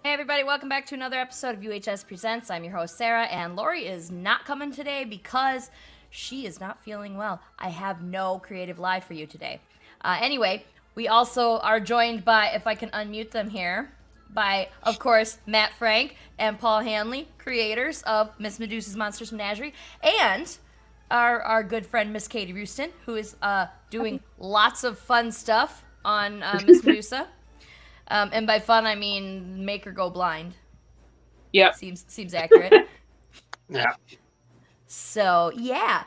Hey everybody, welcome back to another episode of UHS Presents. I'm your host Sarah, and Lori is not coming today because she is not feeling well. I have no creative live for you today. Anyway, we also are joined by, if I can unmute them here, by, of course, Matt Frank and Paul Hanley, creators of Miss Medusa's Monstrous Menagerie, and our good friend Miss Katie Rooston, who is doing lots of fun stuff on Miss Medusa. And by fun, I mean make her go blind. Yeah. Seems accurate. Yeah. So, yeah.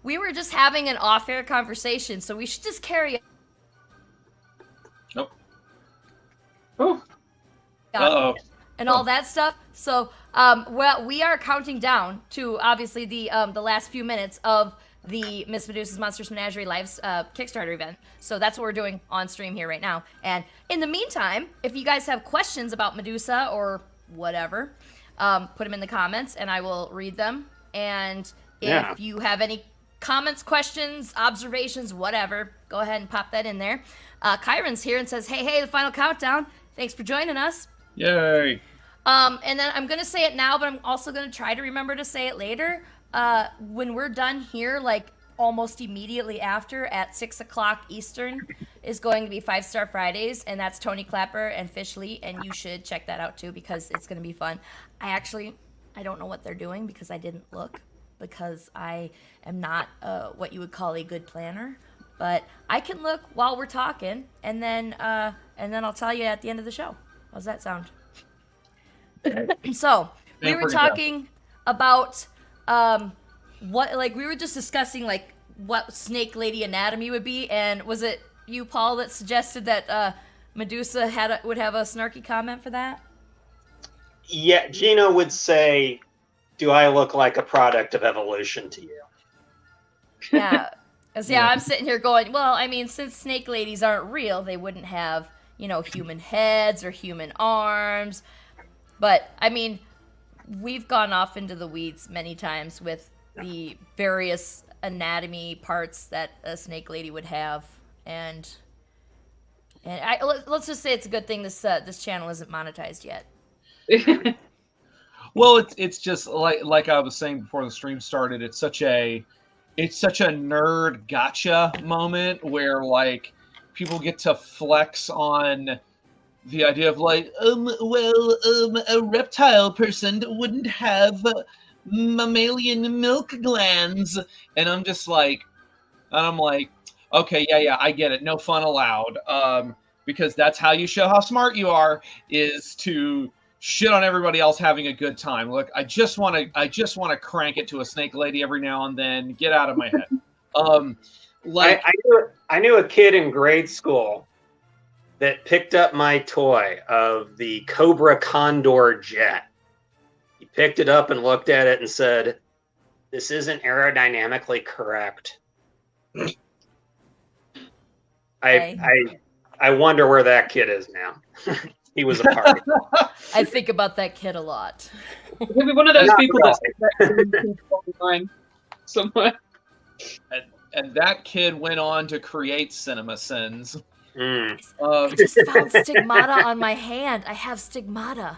We were just having an off-air conversation, so we should just carry Nope. Oh. Uh-oh. and all that stuff. So, well, we are counting down to, obviously, the last few minutes of the Miss Medusa's Monstrous Menagerie Live's Kickstarter event. So that's what we're doing on stream here right now. And in the meantime, if you guys have questions about Medusa or whatever, put them in the comments and I will read them. And if you have any comments, questions, observations, whatever, go ahead and pop that in there. Kyron's here and says, hey, the final countdown. Thanks for joining us. Yay. And then I'm going to say it now, but I'm also going to try to remember to say it later. When we're done here, like almost immediately after at 6 o'clock Eastern is going to be 5 Star Fridays, and that's Tony Clapper and Fish Lee, and you should check that out too because it's going to be fun. I don't know what they're doing because I didn't look because I am not what you would call a good planner, but I can look while we're talking, and then I'll tell you at the end of the show. How's that sound? So we were talking about what, like, we were just discussing like what Snake Lady anatomy would be, and was it you, Paul, that suggested that Medusa would have a snarky comment for that? Yeah, Gina would say, "Do I look like a product of evolution to you?" Yeah, I'm sitting here going, well, I mean, since snake ladies aren't real, they wouldn't have, human heads or human arms. But I mean, we've gone off into the weeds many times with the various anatomy parts that a snake lady would have, and let's just say it's a good thing this channel isn't monetized yet. Well, it's just like I was saying before the stream started. It's such a nerd gotcha moment where like people get to flex on the idea of like, a reptile person wouldn't have mammalian milk glands, and I'm like, okay, yeah, I get it. No fun allowed. Because that's how you show how smart you are, is to shit on everybody else having a good time. Look, I just want to crank it to a snake lady every now and then. Get out of my head. I knew a kid in grade school that picked up my toy of the Cobra Condor jet. He picked it up and looked at it and said, "This isn't aerodynamically correct." I wonder where that kid is now. He was a party. I think about that kid a lot. Maybe one of those people that's online somewhere. And that kid went on to create Cinema Sins. I just found stigmata on my hand. I have stigmata.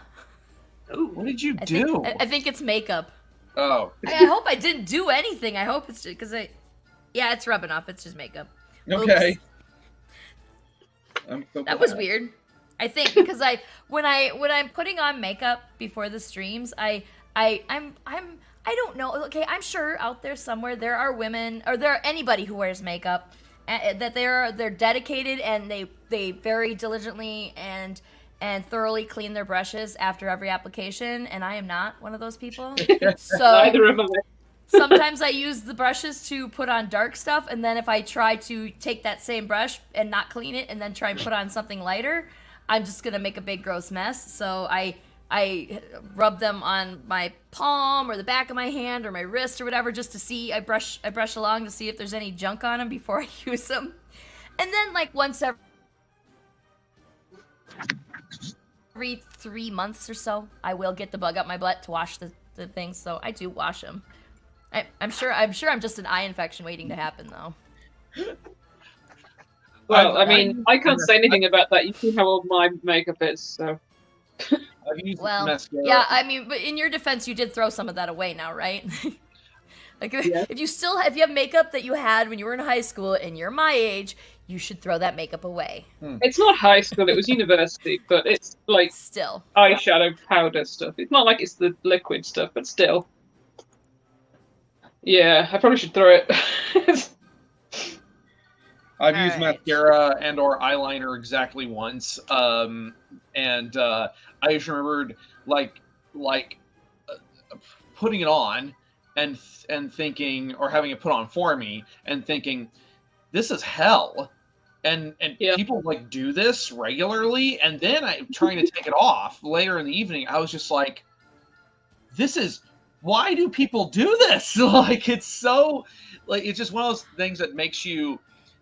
Ooh, what did you do? I think it's makeup. Oh. I hope I didn't do anything. I hope it's just because it's rubbing off. It's just makeup. Okay. That was weird. I think because when I'm putting on makeup before the streams, I don't know. Okay, I'm sure out there somewhere there are women, or there are anybody who wears makeup, that they're dedicated and they very diligently and thoroughly clean their brushes after every application, and I am not one of those people. So Neither am I. Sometimes I use the brushes to put on dark stuff, and then if I try to take that same brush and not clean it and then try and put on something lighter, I'm just gonna make a big gross mess. So I rub them on my palm or the back of my hand or my wrist or whatever, just to see. I brush along to see if there's any junk on them before I use them. And then like once every 3 months or so, I will get the bug up my butt to wash the things. So I do wash them. I'm sure I'm just an eye infection waiting to happen though. Well, I mean, I can't say anything about that. You see how old my makeup is, so. I've used mascara. yeah, I mean, but in your defense, you did throw some of that away now, right? Like, if you have makeup that you had when you were in high school and you're my age, you should throw that makeup away. It's not high school, it was university, but it's like Still eyeshadow powder stuff. It's not like it's the liquid stuff, but still. Yeah, I probably should throw it. I've used mascara and or eyeliner exactly once, and I just remembered like putting it on and thinking, or having it put on for me and thinking, this is hell, and people like do this regularly, and then I'm trying to take it off later in the evening. I was just like, why do people do this? Like, it's so, like, it's just one of those things that makes you,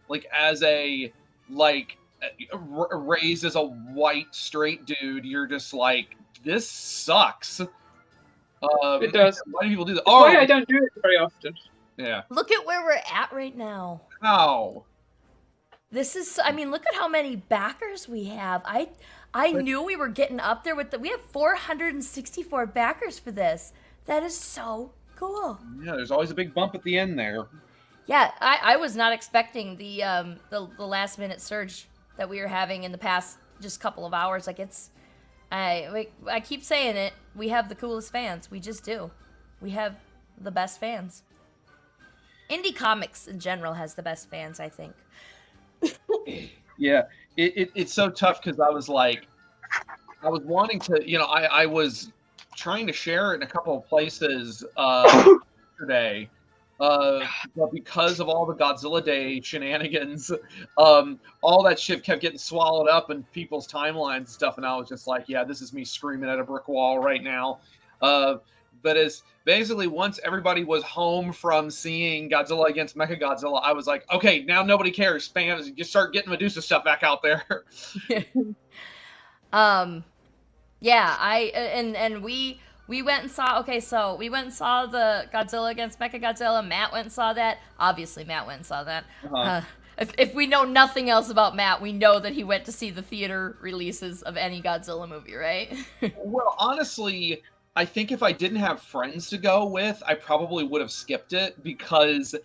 like, as a, like, raised as a white straight dude, you're just like, this sucks. It does. Why do people do that? That's why I don't do it very often. Yeah. Look at where we're at right now. How? This is, I mean, look at how many backers we have. I knew we were getting up there we have 464 backers for this. That is so cool. Yeah, there's always a big bump at the end there. Yeah, I was not expecting the last minute surge that we were having in the past just couple of hours. Like, I keep saying it. We have the coolest fans. We just do. We have the best fans. Indie comics in general has the best fans, I think. Yeah, it's so tough because I was wanting to, I was trying to share it in a couple of places yesterday, but because of all the Godzilla Day shenanigans, all that shit kept getting swallowed up in people's timelines and stuff, and I was just like, yeah, this is me screaming at a brick wall right now. But as basically once everybody was home from seeing Godzilla against Mechagodzilla, I was like, okay, now nobody cares. Fans, just start getting Medusa stuff back out there. Yeah, we went and saw, we went and saw the Godzilla against Mechagodzilla. Matt went and saw that. Obviously, Matt went and saw that. Uh-huh. If we know nothing else about Matt, we know that he went to see the theater releases of any Godzilla movie, right? Well, honestly, I think if I didn't have friends to go with, I probably would have skipped it, because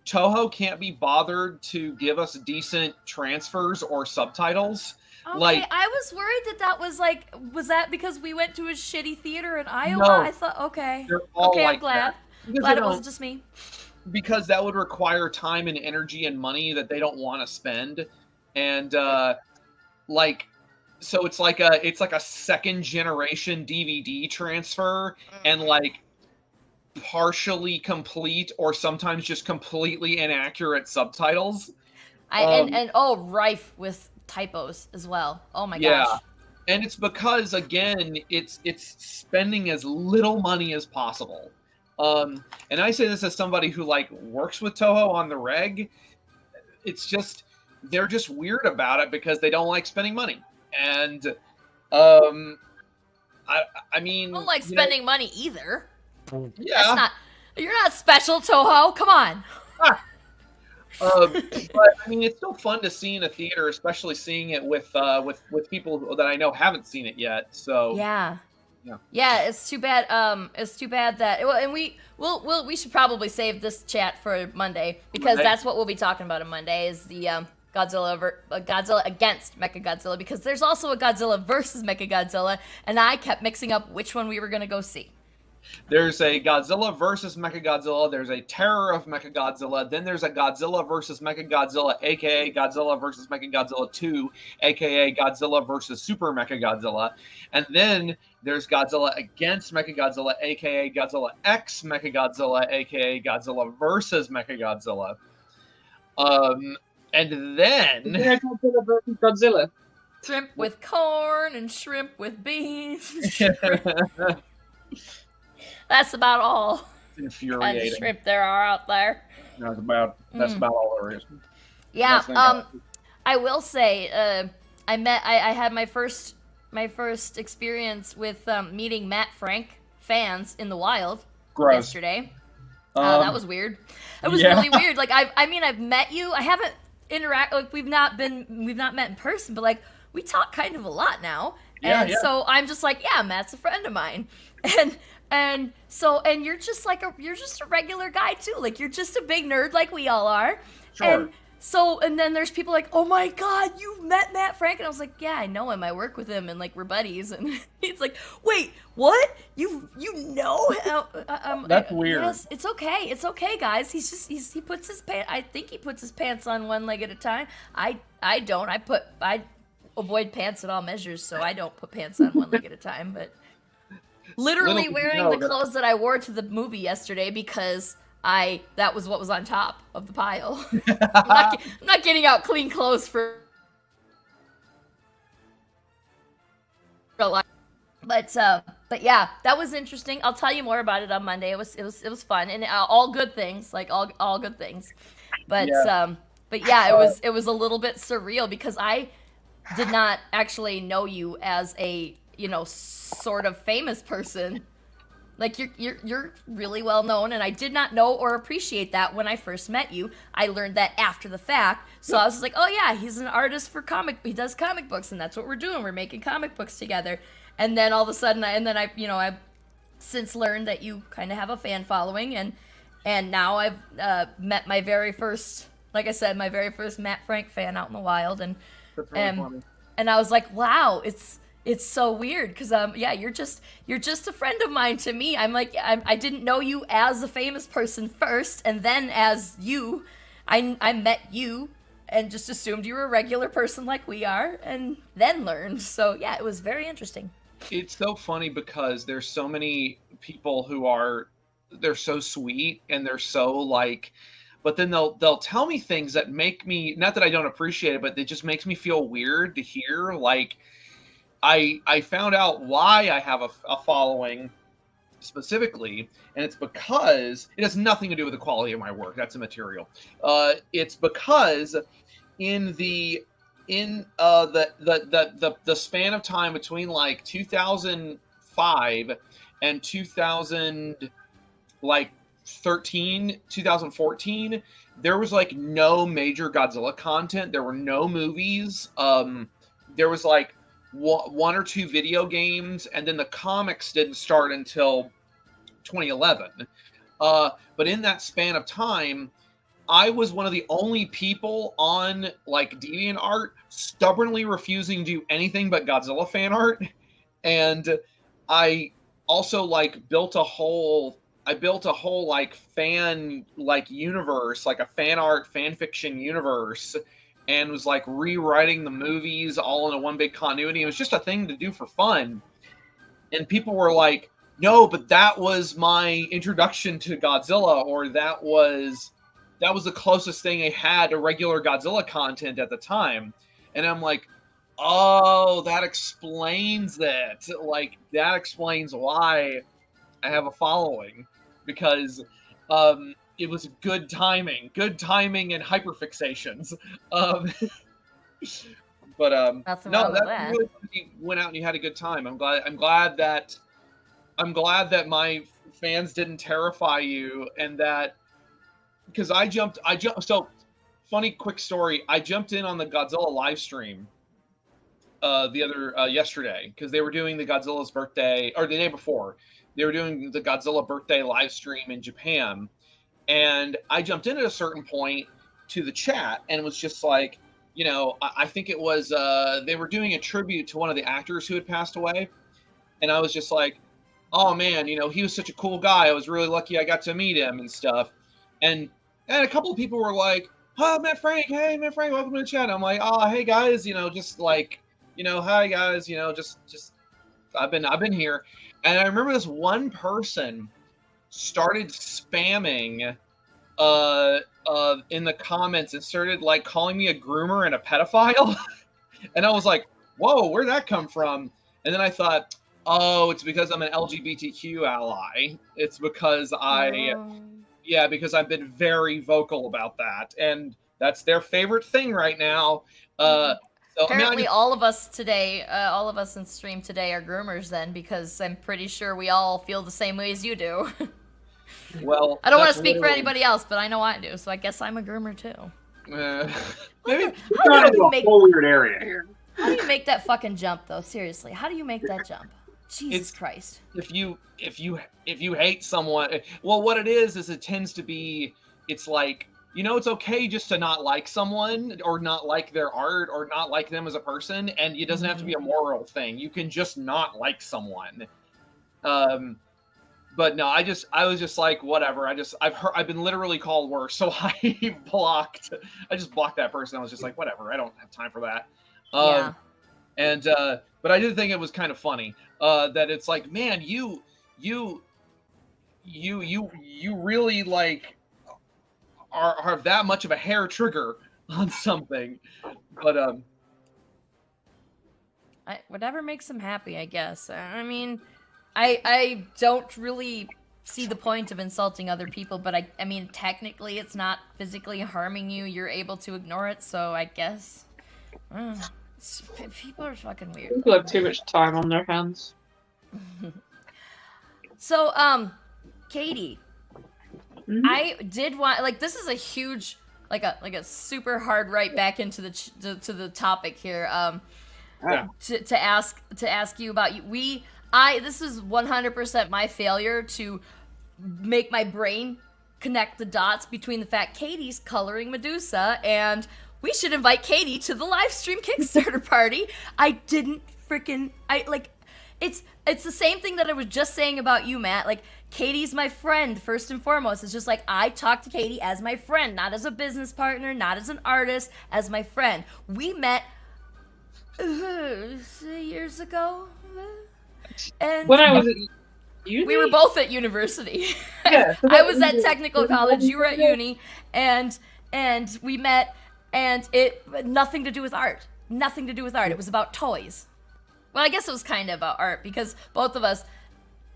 Toho can't be bothered to give us decent transfers or subtitles. Okay, I was worried that was that because we went to a shitty theater in Iowa? No, I thought, okay, I'm glad. Glad it wasn't just me. Because that would require time and energy and money that they don't want to spend, and so it's like a second generation DVD transfer, and like partially complete or sometimes just completely inaccurate subtitles. Rife with typos as well. Oh my gosh. And it's because, again, it's spending as little money as possible. And I say this as somebody who works with Toho on the reg. It's just, they're just weird about it because they don't like spending money. And I mean, don't like spending money either. Yeah. You're not special, Toho. Come on. But I mean, it's still fun to see in a theater, especially seeing it with people that I know haven't seen it yet. So yeah, it's too bad. It's too bad that. Well, and we should probably save this chat for Monday, because that's what we'll be talking about on Monday is the Godzilla against Mechagodzilla, because there's also a Godzilla versus Mechagodzilla, and I kept mixing up which one we were gonna go see. There's a Godzilla versus Mechagodzilla, there's a Terror of Mechagodzilla, then there's a Godzilla versus Mechagodzilla, aka Godzilla versus Mechagodzilla 2, aka Godzilla versus Super Mechagodzilla, and then there's Godzilla against Mechagodzilla, aka Godzilla X Mechagodzilla, aka Godzilla versus Mechagodzilla. And then Godzilla versus Godzilla. Shrimp with corn and shrimp with beans. That's about all. It's infuriating. Kind of shrimp there are out there. That's about all there is. Yeah. I will say, I had my first experience with meeting Matt Frank fans in the wild yesterday. That was weird. It was really weird. I've met you. I haven't we've not met in person, but we talk kind of a lot now. Yeah, And so I'm just like, yeah, Matt's a friend of mine. And you're just like you're just a regular guy too. Like, you're just a big nerd like we all are. Sure. And then there's people like, oh my God, you've met Matt Frank? And I was like, yeah, I know him. I work with him and like we're buddies. And he's like, wait, what? You know him? That's weird. Yes, it's okay. It's okay, guys. He puts his pants, I think he puts his pants on one leg at a time. I don't. I avoid pants at all measures, so I don't put pants on one leg at a time. But literally wearing the clothes that I wore to the movie yesterday because that was what was on top of the pile. I'm not getting out clean clothes for life. But yeah, that was interesting. I'll tell you more about it on Monday. It was fun and all good things, like all good things. But yeah, it was a little bit surreal because I did not actually know you as a, sort of famous person. Like, you're really well known, and I did not know or appreciate that when I first met you. I learned that after the fact. So I was just like, oh yeah, he's an artist for he does comic books, and that's what we're doing. We're making comic books together. And then all of a sudden, I've since learned that you kind of have a fan following, and now I've met my very first, like I said, my very first Matt Frank fan out in the wild, and That's really funny. And I was like, wow, it's so weird because yeah, you're just a friend of mine to me. I'm like, I didn't know you as a famous person first, and then as you, I met you and just assumed you were a regular person like we are, and then learned. So yeah, it was very interesting. It's so funny because there's so many people they're so sweet and they're so like, but then they'll tell me things that make me, not that I don't appreciate it, but it just makes me feel weird to hear. Like, I found out why I have a following specifically, and it's because it has nothing to do with the quality of my work. That's immaterial. It's because in the span of time between like 2005 and 2014, there was like no major Godzilla content. There were no movies. There was like one or two video games, and then the comics didn't start until 2011. But in that span of time, I was one of the only people on like DeviantArt stubbornly refusing to do anything but Godzilla fan art, and I also like built a whole like fan like universe, like a fan art fan fiction universe, and was like rewriting the movies all in a one big continuity. It was just a thing to do for fun, and people were like, no, but that was my introduction to Godzilla, or that was the closest thing I had to regular Godzilla content at the time. And I'm like, oh, that explains that. Like, that explains why I have a following, because it was good timing and hyperfixations. But Nothing no, wrong with that that. really went out and you had a good time. I'm glad that my fans didn't terrify you, and that because I jumped. So funny, quick story. I jumped in on the Godzilla live stream yesterday because they were doing the Godzilla's birthday, or the day before. They were doing the Godzilla birthday live stream in Japan, and I jumped in at a certain point to the chat and was just like, I think it was they were doing a tribute to one of the actors who had passed away, and I was just like, oh man, he was such a cool guy. I was really lucky I got to meet him and stuff. And a couple of people were like, oh, Matt Frank, hey, Matt Frank, welcome to the chat. And I'm like, oh, hey guys, just like, hi guys, just I've been here. And I remember this one person started spamming in the comments and started like calling me a groomer and a pedophile. And I was like, whoa, where'd that come from? And then I thought, oh, it's because I'm an LGBTQ ally. It's because because I've been very vocal about that, and that's their favorite thing right now. So, Apparently, all of us in stream today are groomers then, because I'm pretty sure we all feel the same way as you do. Well, I don't want to speak for anybody else, but I know I do, so I guess I'm a groomer too. Maybe We're not into a whole weird area here. How do you make that fucking jump, though? Seriously, how do you make that jump? Jesus Christ. If you hate someone, well, what it is it tends to be, it's like, it's okay just to not like someone or not like their art or not like them as a person, and it doesn't have to be a moral thing. You can just not like someone. But no, I was just like, whatever. I've been literally called worse, so I just blocked that person. I was just like, whatever. I don't have time for that. Yeah. And but I did think it was kind of funny that it's like, man, you really like are that much of a hair trigger on something. But whatever makes them happy, I guess. I mean, I don't really see the point of insulting other people, but I mean, technically it's not physically harming you. You're able to ignore it, so I guess. People are fucking weird. People have too much time on their hands. So, Katie, I did want, like, this is a huge, like a super hard right back into to the topic here. To ask you about you. This is 100% my failure to make my brain connect the dots between the fact Katie's coloring Medusa and we should invite Katie to the live stream Kickstarter party. It's the same thing that I was just saying about you, Matt. Like, Katie's my friend, first and foremost. It's just like, I talk to Katie as my friend, not as a business partner, not as an artist, as my friend. We met years ago. And when I was at uni? We were both at university. Yeah, I was at technical college, you were at uni, and we met, and it nothing to do with art. Nothing to do with art. It was about toys. Well, I guess it was kind of about art, because both of us,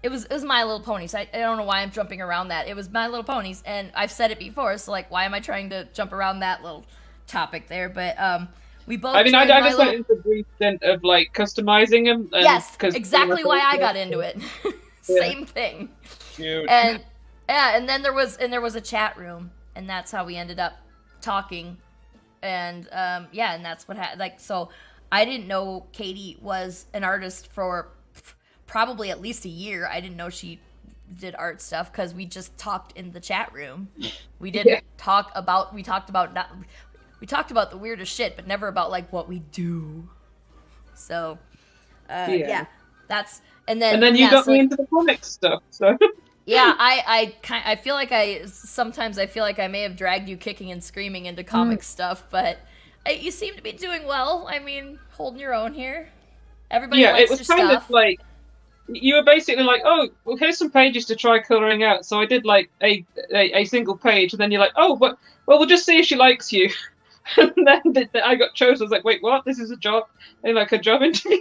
it was My Little Ponies. I don't know why I'm jumping around that. It was My Little Ponies, and I've said it before, so like, why am I trying to jump around that little topic there? But we both. I mean, I just went into a brief stint of like customizing them. Yes, exactly why I got into it. Same thing. Cute. And and then there was a chat room, and that's how we ended up talking. And and that's what happened. Like, so I didn't know Katie was an artist for probably at least a year. I didn't know she did art stuff because we just talked in the chat room. We didn't talk about. We talked about the weirdest shit, but never about like what we do. So, that's and then you got me into the comics stuff. So yeah, I feel like sometimes I feel like I may have dragged you kicking and screaming into comic stuff, but you seem to be doing well. I mean, holding your own here. Everybody likes it was your kind stuff. of like you were basically like, oh, well, here's some pages to try coloring out. So I did like a single page, and then you're like, oh, but well, we'll just see if she likes you. And then I got chosen. I was like, wait, what? This is a job, and like a job interview.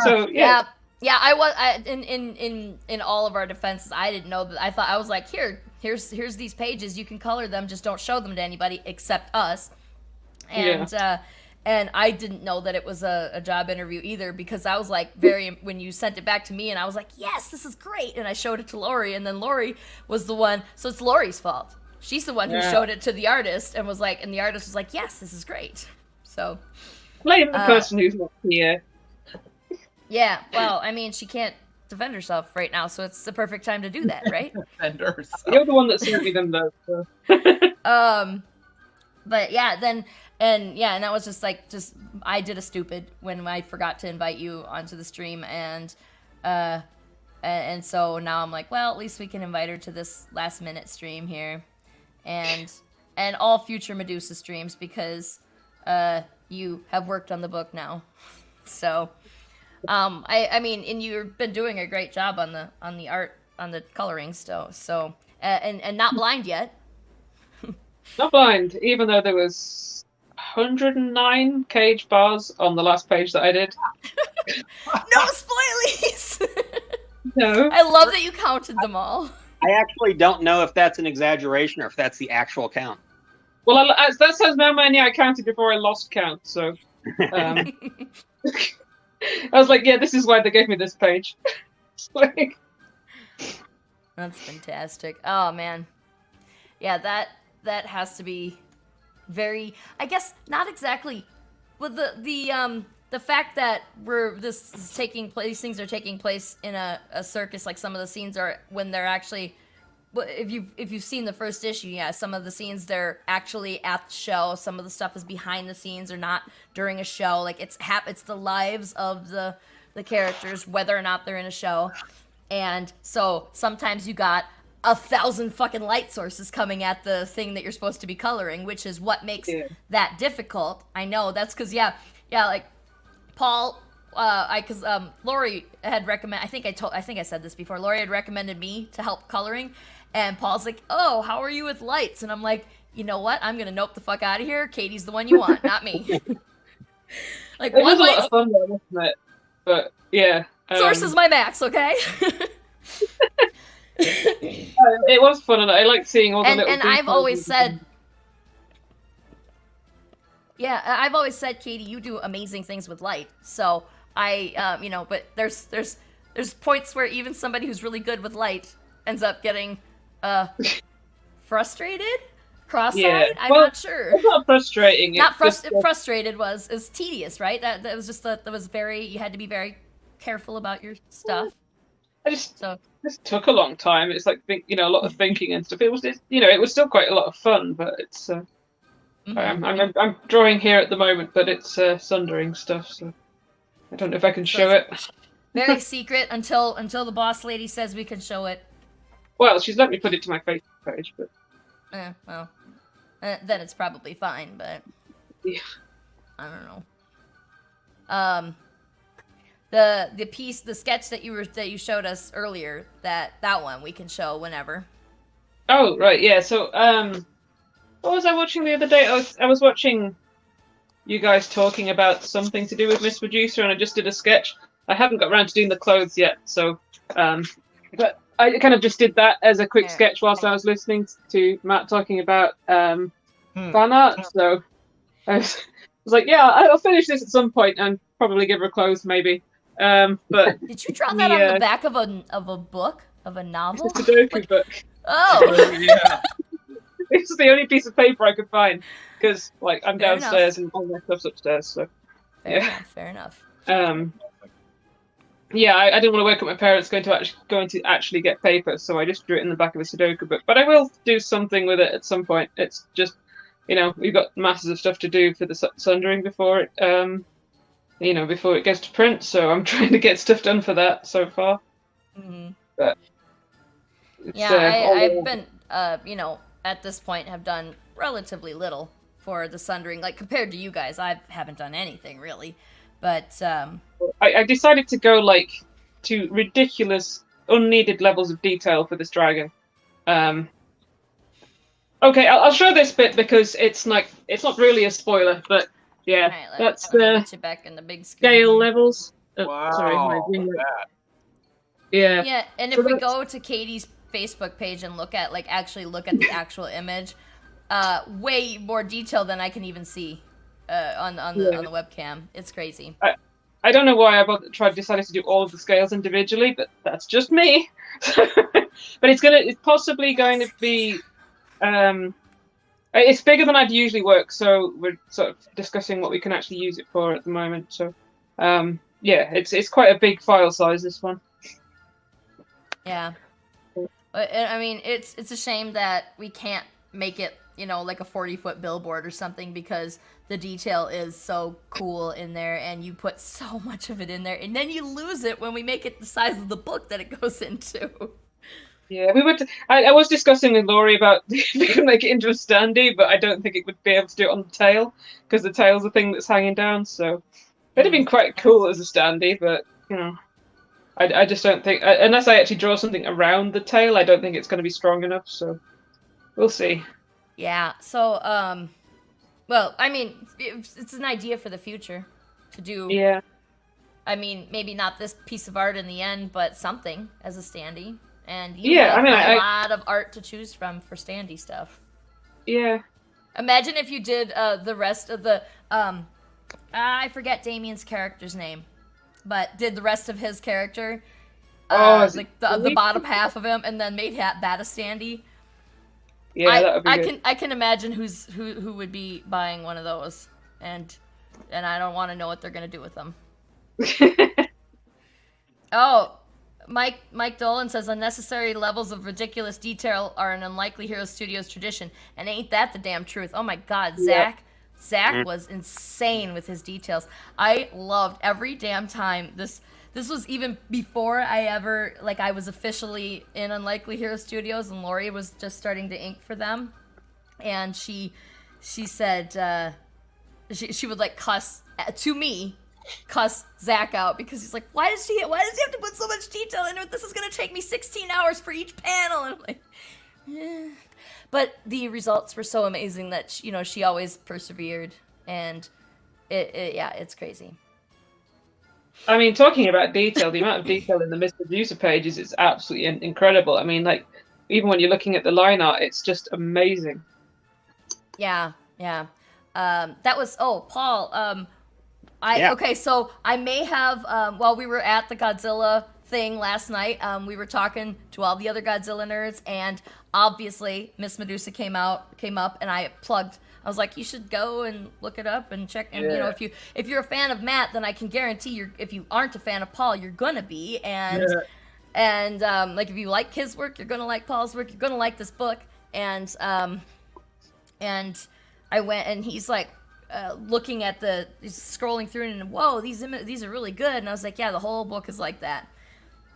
So yeah, I was in all of our defenses. I didn't know that. I was like, here's these pages. You can color them. Just don't show them to anybody except us. And I didn't know that it was a job interview either, because I was like when you sent it back to me, and I was like, yes, this is great. And I showed it to Lori, and then Lori was the one. So it's Lori's fault. She's the one who showed it to the artist and was like, and the artist was like, yes, this is great. So blame the person who's not here. Yeah, well, I mean, she can't defend herself right now, so it's the perfect time to do that, right? Defend herself. You're the one that sent me them though. So. But yeah, and that was just I did a stupid when I forgot to invite you onto the stream, and so now I'm like, well, at least we can invite her to this last minute stream here, and all future Medusa streams, because you have worked on the book now, so I mean, and you've been doing a great job on the art, on the coloring still, so and not blind yet. Not blind, even though there was 109 cage bars on the last page that I did. No spoilies! No. I love that you counted them all. I actually don't know if that's an exaggeration or if that's the actual count. Well, that says how many I counted before I lost count, so... I was like, yeah, this is why they gave me this page. Like... That's fantastic. Oh, man. Yeah, that has to be very... I guess not exactly with the fact that these things are taking place in a circus, like some of the scenes are when they're actually, if you've seen the first issue, yeah, some of the scenes they're actually at the show. Some of the stuff is behind the scenes or not during a show. Like it's the lives of the characters, whether or not they're in a show. And so sometimes you got 1,000 fucking light sources coming at the thing that you're supposed to be coloring, which is what makes that difficult. I know that's because like Paul, because Lori had recommended. I think I said this before. Lori had recommended me to help coloring, and Paul's like, "Oh, how are you with lights?" And I'm like, "You know what? I'm gonna nope the fuck out of here. Katie's the one you want, not me." Like it was a lot of fun, though, wasn't it? But yeah, source is my max, okay? It was fun, and I like seeing all the little. And I've always said. Yeah, I've always said, Katie, you do amazing things with light. So but there's points where even somebody who's really good with light ends up getting frustrated, cross-eyed. Yeah. I'm not sure. It's not frustrating. Not frustrated is tedious, right? That was just that was very. You had to be very careful about your stuff. This took a long time. It's like a lot of thinking and stuff. It was still quite a lot of fun, but it's. I'm drawing here at the moment, but it's sundering stuff, so I don't know if I can show it. Very secret until the boss lady says we can show it. Well, she's let me put it to my Facebook page, but then it's probably fine. But yeah, I don't know. The sketch that you showed us earlier, that one we can show whenever. Oh right, yeah. So what was I watching the other day? I was watching you guys talking about something to do with Miss Medusa, and I just did a sketch. I haven't got around to doing the clothes yet, so but I kind of just did that as a quick sketch whilst I was listening to Matt talking about fan art. So I was like, yeah, I'll finish this at some point and probably give her clothes maybe. But did you draw that on the back of a book, of a novel? It's a Sudoku book. Oh yeah. It's the only piece of paper I could find because, I'm downstairs and all my stuff's upstairs. So, fair enough. Yeah, I didn't want to wake up my parents going to actually get paper, so I just drew it in the back of a Sudoku book. But I will do something with it at some point. It's just, we've got masses of stuff to do for the sundering before it, before it gets to print. So I'm trying to get stuff done for that so far. Mm-hmm. But I've been, at this point have done relatively little for the sundering, compared to you guys. I haven't done anything really, but I decided to go to ridiculous, unneeded levels of detail for this dragon. Okay, I'll show this bit because it's not really a spoiler, but yeah, right, that's the back in the big scale levels. Wow, sorry, yeah. Yeah, and if we go to Katie's Facebook page and look at the actual image, way more detail than I can even see on the webcam. It's crazy. I don't know why I decided to do all of the scales individually, but that's just me. But it's possibly going to be it's bigger than I'd usually work, so we're sort of discussing what we can actually use it for at the moment. So it's quite a big file size, this one. Yeah. I mean, it's a shame that we can't make it, like a 40-foot billboard or something, because the detail is so cool in there, and you put so much of it in there, and then you lose it when we make it the size of the book that it goes into. Yeah, I was discussing with Laurie about if we could make it into a standee, but I don't think it would be able to do it on the tail, because the tail's the thing that's hanging down, so it'd have been quite cool as a standee, but, I just don't think, unless I actually draw something around the tail, I don't think it's going to be strong enough, so we'll see. Yeah, so, well, I mean, it's an idea for the future to do. Yeah. I mean, maybe not this piece of art in the end, but something as a standee. And have a lot of art to choose from for standee stuff. Yeah. Imagine if you did the rest of the, I forget Damien's character's name, but did the rest of his character, the bottom half of him, and then made that a standee. Yeah, that would be good. I can imagine who would be buying one of those, and and I don't want to know what they're gonna do with them. Oh, Mike Dolan says unnecessary levels of ridiculous detail are an Unlikely Heroes Studios tradition, and ain't that the damn truth? Oh my God, Zach. Zach was insane with his details. I loved every damn time. This was even before I was officially in Unlikely Hero Studios, and Lori was just starting to ink for them. And she said she would like cuss Zach out because he's like, why does he have to put so much detail into it? This is gonna take me 16 hours for each panel. And I'm like, yeah. But the results were so amazing that she always persevered, and it's crazy. I mean, talking about detail, the amount of detail in the Miss Medusa pages is absolutely incredible. I mean, like, even when you're looking at the line art, it's just amazing. Yeah. That was Paul. Okay, so I may have while we were at the Godzilla thing last night, we were talking to all the other Godzilla nerds, and obviously Miss Medusa came up, and I was like, you should go and look it up and check. And if you're a fan of Matt, then I can guarantee if you aren't a fan of Paul, you're gonna be. And like if you like his work, you're gonna like Paul's work. You're gonna like this book. And I went, and he's like looking at he's scrolling through, and whoa, these are really good. And I was like, yeah, the whole book is like that.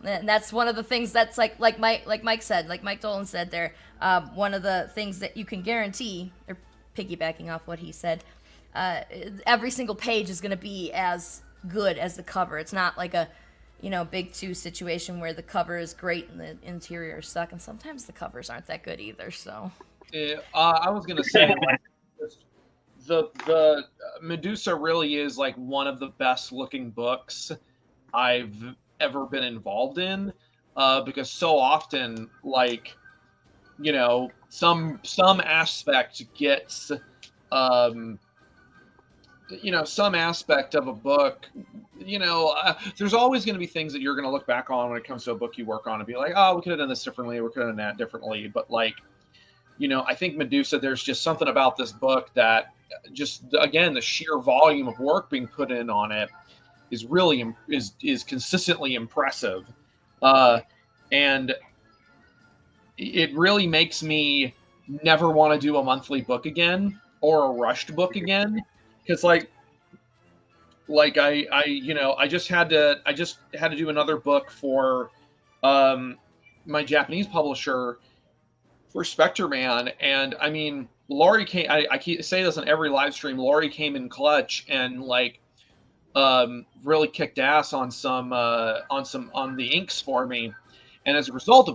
And that's one of the things that's like Mike said, like Mike Dolan said there. One of the things that you can guarantee, or piggybacking off what he said, every single page is going to be as good as the cover. It's not like a Big Two situation where the cover is great and the interior suck, and sometimes the covers aren't that good either. So I was going to say, like, the Medusa really is like one of the best looking books I've ever been involved in, because so often, like, some aspect gets some aspect of a book, there's always going to be things that you're going to look back on when it comes to a book you work on and be like, oh, we could have done this differently, we could have done that differently. But like, I think Medusa, there's just something about this book that just, again, the sheer volume of work being put in on it is really is consistently impressive, and it really makes me never want to do a monthly book again or a rushed book again, because like I just had to do another book for my Japanese publisher for Spectre Man, and I mean, Laurie came. I keep say this on every live stream. Laurie came in clutch and like really kicked ass on the inks for me, and as a result, the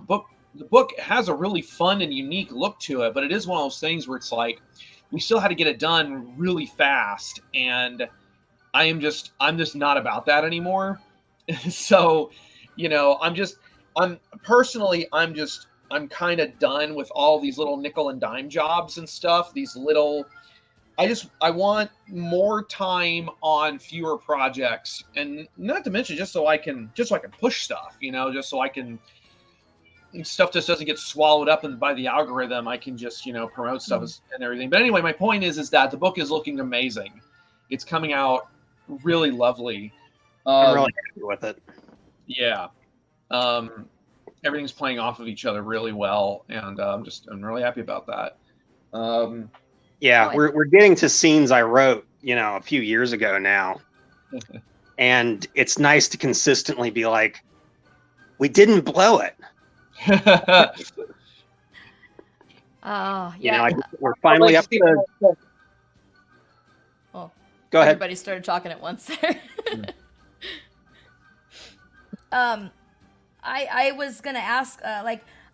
book has a really fun and unique look to it. But it is one of those things where it's like we still had to get it done really fast, and I'm just not about that anymore. So, I'm kind of done with all these little nickel and dime jobs and stuff. I want more time on fewer projects, and not to mention just so I can push stuff, just so I can, stuff just doesn't get swallowed up by the algorithm. I can just, promote stuff and everything. But anyway, my point is that the book is looking amazing. It's coming out really lovely. I'm really happy with it. Yeah. Everything's playing off of each other really well, and I'm really happy about that. We're getting to scenes I wrote, a few years ago now, and it's nice to consistently be like, we didn't blow it. Oh, yeah. We're finally up to. Well, go ahead. Everybody started talking at once there. I was gonna ask,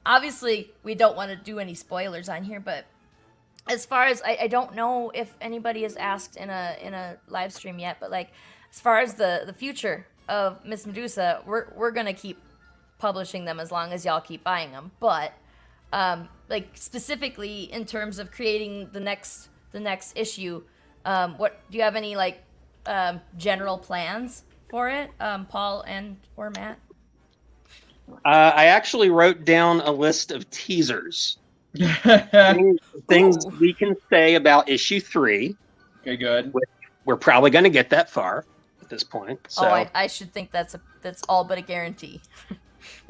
obviously we don't want to do any spoilers on here, but as far as I don't know if anybody has asked in a live stream yet, but like as far as the future of Miss Medusa, we're gonna keep publishing them as long as y'all keep buying them. But like specifically in terms of creating the next issue, what do you have any like general plans for it, Paul or Matt? I actually wrote down a list of teasers. things we can say about issue 3. Okay, good. we're probably going to get that far at this point. So, I should think that's all but a guarantee.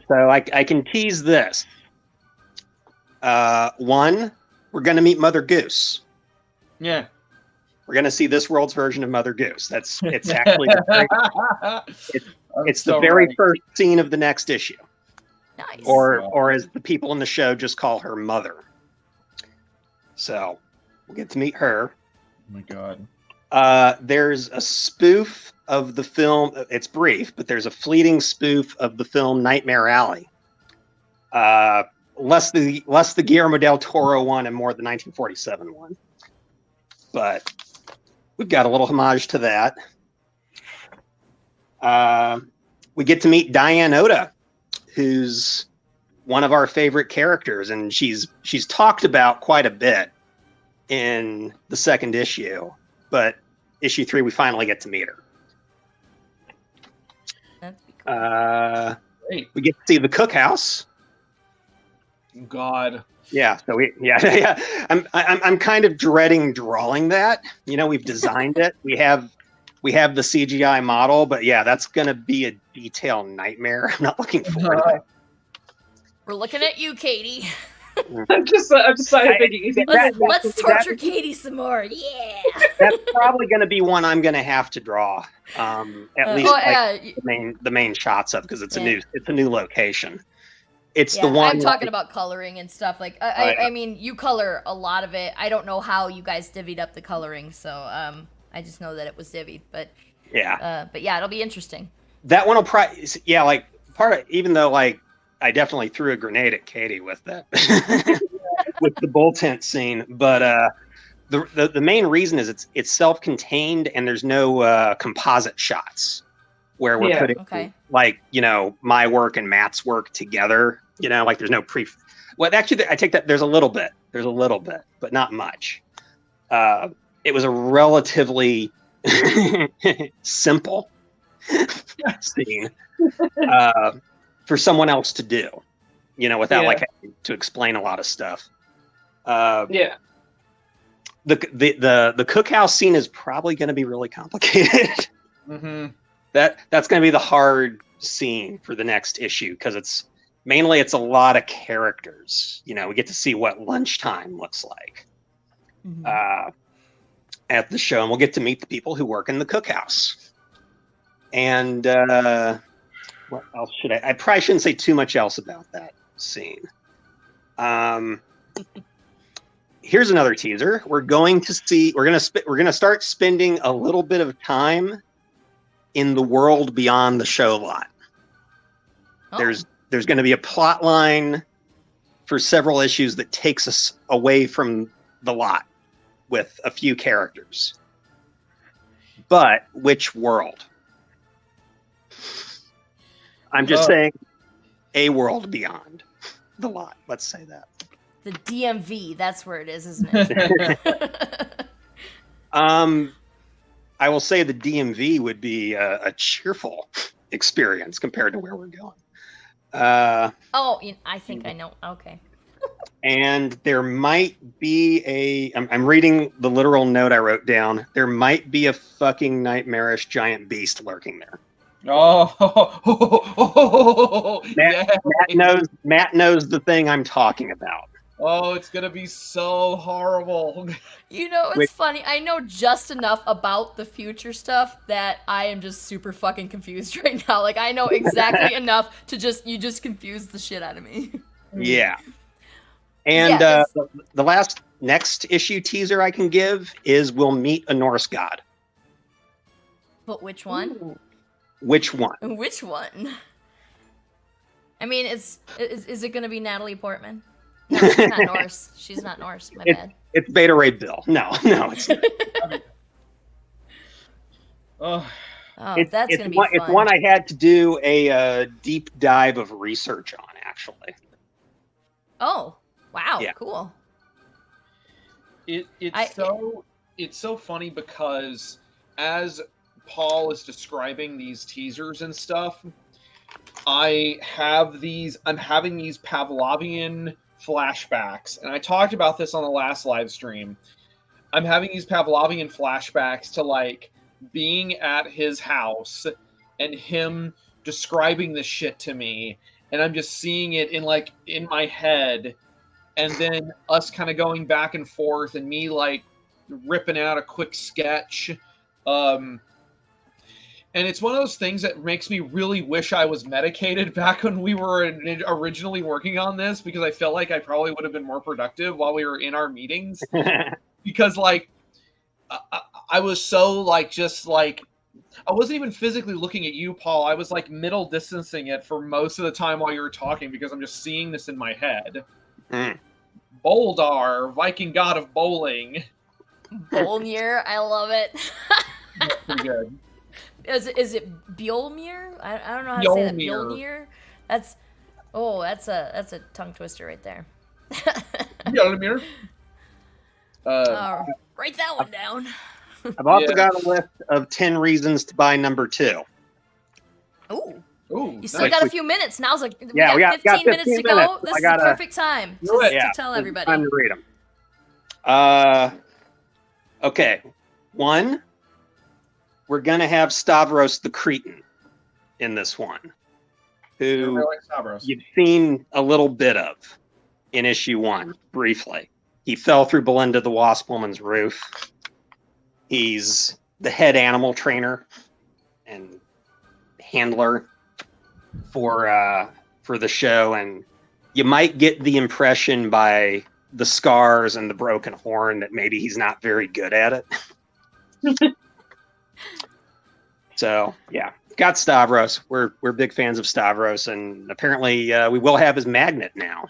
so I can tease this. One, we're going to meet Mother Goose. Yeah. We're going to see this world's version of Mother Goose. It's actually it's the very first scene of the next issue. Nice. Or as the people in the show just call her Mother. So we'll get to meet her. Oh my god. There's a spoof of the film. It's brief, but there's a fleeting spoof of the film Nightmare Alley. Less the Guillermo del Toro one and more the 1947 one. But we've got a little homage to that. We get to meet Diane Oda, who's one of our favorite characters, and she's talked about quite a bit in the second issue. But issue 3, we finally get to meet her. That'd be cool. Great. We get to see the cookhouse. God. Yeah, so yeah. I'm kind of dreading drawing that. You know, we've designed it. We have the CGI model, but yeah, that's gonna be a detail nightmare. I'm not looking forward to it. We're looking at you, Katie. I'm just thinking. Is it Let's torture Katie some more. Yeah. That's probably going to be one I'm going to have to draw. At least the main shots of, because it's a new location. It's the one I'm talking about coloring and stuff. Like I mean, you color a lot of it. I don't know how you guys divvied up the coloring, so I just know that it was divvied. But yeah, it'll be interesting. That one will probably like part of, even though like I definitely threw a grenade at Katie with that with the bull tent scene, but the main reason is it's self-contained and there's no composite shots where we're putting like, you know, my work and Matt's work together, you know, like there's no well, actually I take that there's a little bit, but not much. It was a relatively simple scene for someone else to do, you know, without like having to explain a lot of stuff. The cookhouse scene is probably going to be really complicated. Mm-hmm. That's going to be the hard scene for the next issue, because it's a lot of characters. You know, we get to see what lunchtime looks like at the show, and we'll get to meet the people who work in the cookhouse. And what else should I probably shouldn't say too much else about that scene. Here's another teaser. We're going to start spending a little bit of time in the world beyond the show lot. Oh. There's going to be a plot line for several issues that takes us away from the lot with a few characters. But which world? I'm just saying a world beyond the lot. Let's say that. The DMV, that's where it is, isn't it? I will say the DMV would be a cheerful experience compared to where we're going. I think I know. Okay. And there might be I'm reading the literal note I wrote down. There might be a fucking nightmarish giant beast lurking there. Matt knows the thing I'm talking about. Oh, it's gonna be so horrible. You know, it's funny. I know just enough about the future stuff that I am just super fucking confused right now. Like, I know exactly enough to you just confuse the shit out of me. Yeah. And the next issue teaser I can give is we'll meet a Norse god. But which one? Ooh. Which one? Which one? I mean, is it going to be Natalie Portman? No, she's not Norse. She's not Norse. My bad. It's Beta Ray Bill. No, it's not. That's going to be fun. It's one I had to do a deep dive of research on, actually. Oh, wow. Yeah. Cool. It's so funny because as Paul is describing these teasers and stuff, I'm having these Pavlovian flashbacks, and I talked about this on the last live stream. I'm having these Pavlovian flashbacks to like being at his house and him describing this shit to me, and I'm just seeing it in my head, and then us kind of going back and forth, and me like ripping out a quick sketch. And it's one of those things that makes me really wish I was medicated back when we were originally working on this, because I felt like I probably would have been more productive while we were in our meetings. Because like I was so like just like I wasn't even physically looking at you, Paul. I was like middle distancing it for most of the time while you were talking, because I'm just seeing this in my head. Boldar, Viking god of bowling. Bolnir, I love it. That's pretty good. Is it Bjolnir? I don't know how to say that. Bjolnir. That's a tongue twister right there. Bjolnir. Write that one down. I've also got a list of 10 reasons to buy number 2. Ooh. Ooh, You still got a few minutes. Now's like we Yeah, got 15 minutes to go. minutes. This is the perfect time to tell everybody. Time to read them. Okay. 1, we're going to have Stavros the Cretan in this one, who you've seen a little bit of in issue 1, briefly. He fell through Belinda the Wasp Woman's roof. He's the head animal trainer and handler for the show, and you might get the impression by the scars and the broken horn that maybe he's not very good at it. So yeah, got Stavros. We're big fans of Stavros, and apparently we will have his magnet now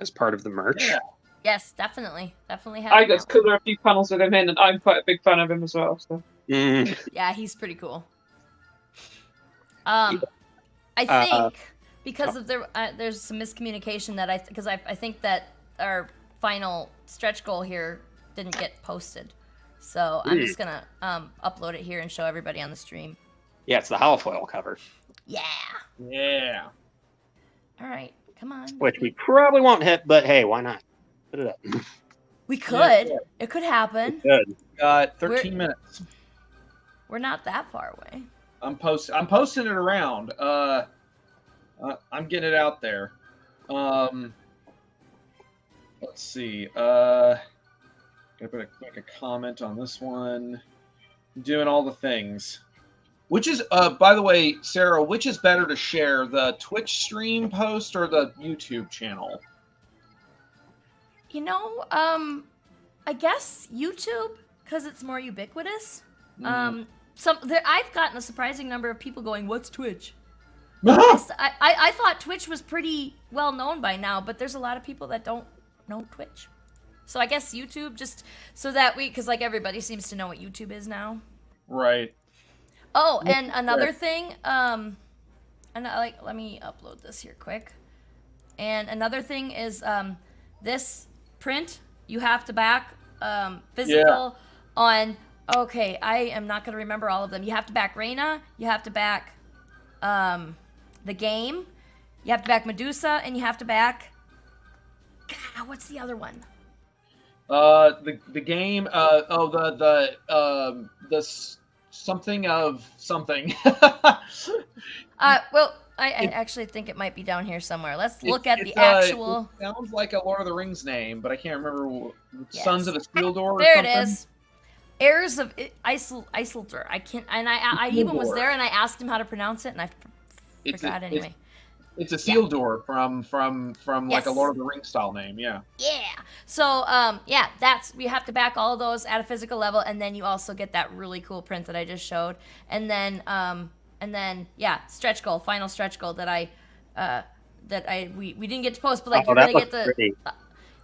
as part of the merch. Yeah. Yes, definitely have. I got to color a few panels with him in, and I'm quite a big fan of him as well. So. Yeah, he's pretty cool. I think because of there's some miscommunication that I think that our final stretch goal here didn't get posted, so I'm just gonna upload it here and show everybody on the stream. Yeah, it's the holofoil cover. Yeah. All right, come on. Which we probably won't hit, but hey, why not? Put it up. We could. Yeah. It could happen. Good. Got 13 minutes. We're not that far away. I'm posting it around. I'm getting it out there. Let's see. Gotta make a comment on this one. Doing all the things. Which is, by the way, Sarah, which is better to share, the Twitch stream post or the YouTube channel? You know, I guess YouTube, because it's more ubiquitous. I've gotten a surprising number of people going, "What's Twitch?" I thought Twitch was pretty well known by now, but there's a lot of people that don't know Twitch. So I guess YouTube, just so that because like everybody seems to know what YouTube is now. Right. Oh, and another thing, and let me upload this here quick. And another thing is this print you have to back physical on. Okay, I am not going to remember all of them. You have to back Reina, you have to back the game, you have to back Medusa, and you have to back. God, what's the other one? The game. The something of something. Well, I actually think it might be down here somewhere. Let's look at the actual. It sounds like a Lord of the Rings name, but I can't remember. Yes. Sons of the Steel Door. There something? It is. Heirs of Isildur. I can't. And I even was there, and I asked him how to pronounce it, and I forgot anyway. It's a seal door from like a Lord of the Rings style name, yeah. Yeah. So we have to back all of those at a physical level, and then you also get that really cool print that I just showed, and then stretch goal, final stretch goal that we didn't get to post, but like you're gonna get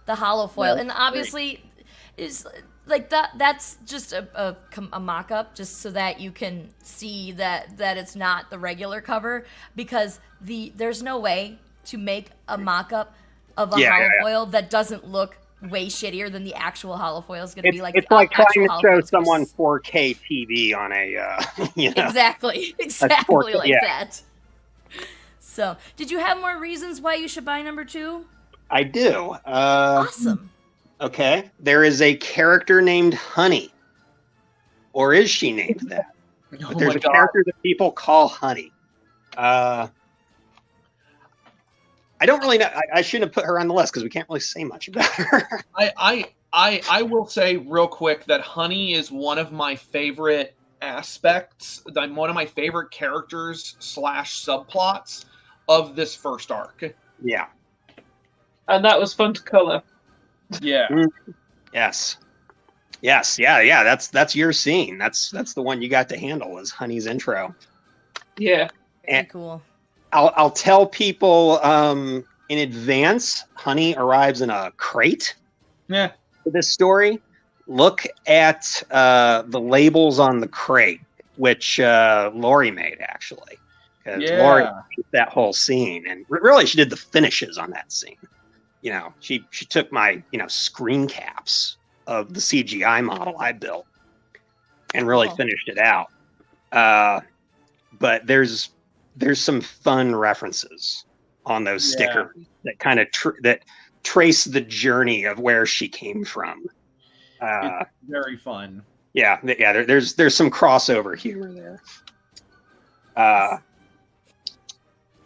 the hollow foil, and obviously is like that's just a mock-up, just so that you can see that it's not the regular cover, because there's no way to make a mock-up of a hollow foil that doesn't look way shittier than the actual hollow foil is going to be. Like it's like trying to show someone 4K TV on a exactly like that. So, did you have more reasons why you should buy number 2? I do. Awesome. Okay, there is a character named Honey, or is she named that? Oh But there's my a God. character that people call Honey. I don't really know. I shouldn't have put her on the list because we can't really say much about her. I will say real quick that Honey is one of my favorite aspects, one of my favorite characters / subplots of this first arc. Yeah. And that was fun to color. Yeah. Yes. Yes. Yeah. That's your scene. That's the one you got to handle, was Honey's intro. Yeah. Very And cool. I'll tell people in advance. Honey arrives in a crate Yeah. for this story. Look at the labels on the crate, which Lori made, actually. Because Lori did that whole scene, and really she did the finishes on that scene. You know, she took my screen caps of the CGI model I built and really finished it out. But there's some fun references on those stickers that kind of that trace the journey of where she came from. It's very fun. Yeah. There's some crossover humor there.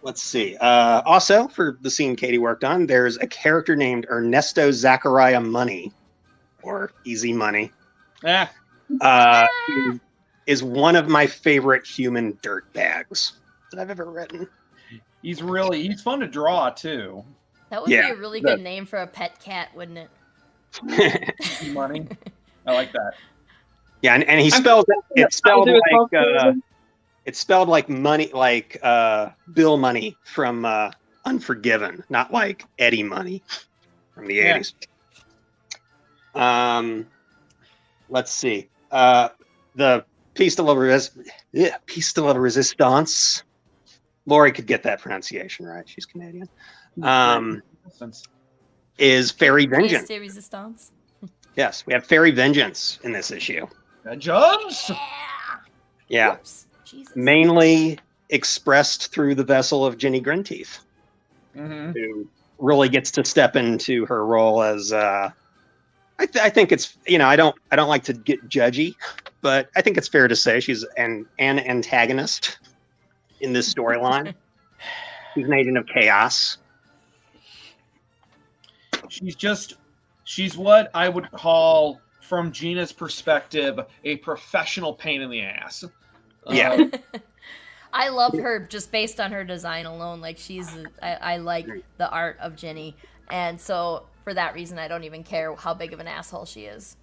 Let's see. Also, for the scene Katie worked on, there's a character named Ernesto Zachariah Money, or Easy Money. Who is one of my favorite human dirt bags that I've ever written. He's fun to draw too. That would be a really good name for a pet cat, wouldn't it? Easy Money. I like that. Yeah, and he spells it's spelled like money, like Bill Money from Unforgiven, not like Eddie Money from the 80s. Let's see. The piece de la resistance. Lori could get that pronunciation right. She's Canadian. Is Fairy Vengeance. Pièce de résistance. Yes, we have Fairy Vengeance in this issue. Jumps. Yeah. Oops. Jesus. Mainly expressed through the vessel of Jenny Grinteeth, who really gets to step into her role as I think it's, I don't like to get judgy, but I think it's fair to say she's an antagonist in this storyline. She's an agent of chaos. She's what I would call, from Gina's perspective, a professional pain in the ass. Yeah. I love her just based on her design alone. Like, I like the art of Jenny. And so for that reason, I don't even care how big of an asshole she is.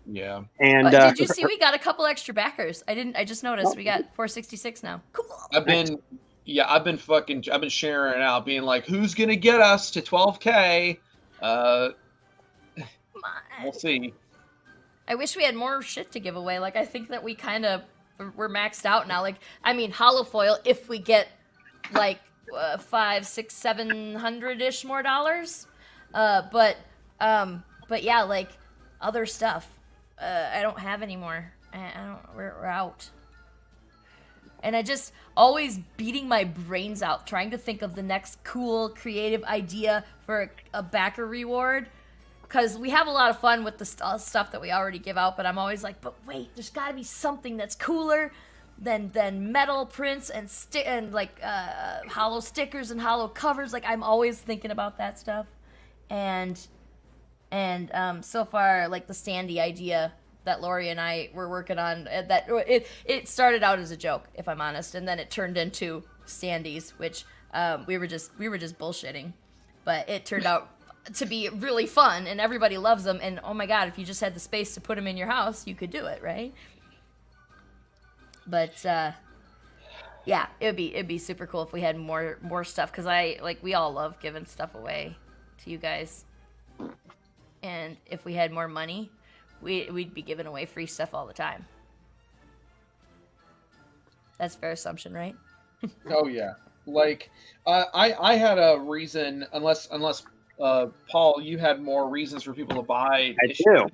Yeah. And did you see we got a couple extra backers? I just noticed we got 466 now. Cool. I've been sharing it out, being like, who's gonna get us to 12K? We'll see. I wish we had more shit to give away. Like, I think that we're maxed out now. Like, I mean, holofoil, if we get like 500, 600, 700-ish more dollars. But yeah, like other stuff. I don't have any more. We're out. And I just always beating my brains out trying to think of the next cool, creative idea for a backer reward. Because we have a lot of fun with the stuff that we already give out, but I'm always like, but wait, there's got to be something that's cooler than metal prints and hollow stickers and hollow covers. Like, I'm always thinking about that stuff. And so far, like the standee idea that Lori and I were working on, that it started out as a joke, if I'm honest, and then it turned into standees, which we were just bullshitting, but it turned out to be really fun, and everybody loves them. And oh my god, if you just had the space to put them in your house, you could do it, right? But yeah, it'd be super cool if we had more stuff, because we all love giving stuff away to you guys, and if we had more money, we'd be giving away free stuff all the time. That's a fair assumption, right? Oh yeah, like I had a reason, unless Paul, you had more reasons for people to buy. I do.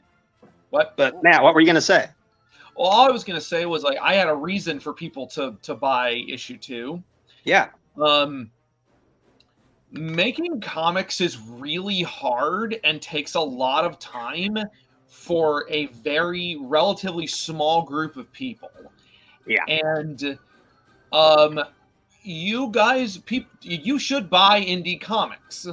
What? But Matt, what were you going to say? Well, all I was going to say was, like, I had a reason for people to buy issue 2. Yeah. making comics is really hard and takes a lot of time for a very relatively small group of people. Yeah. And you guys, you should buy indie comics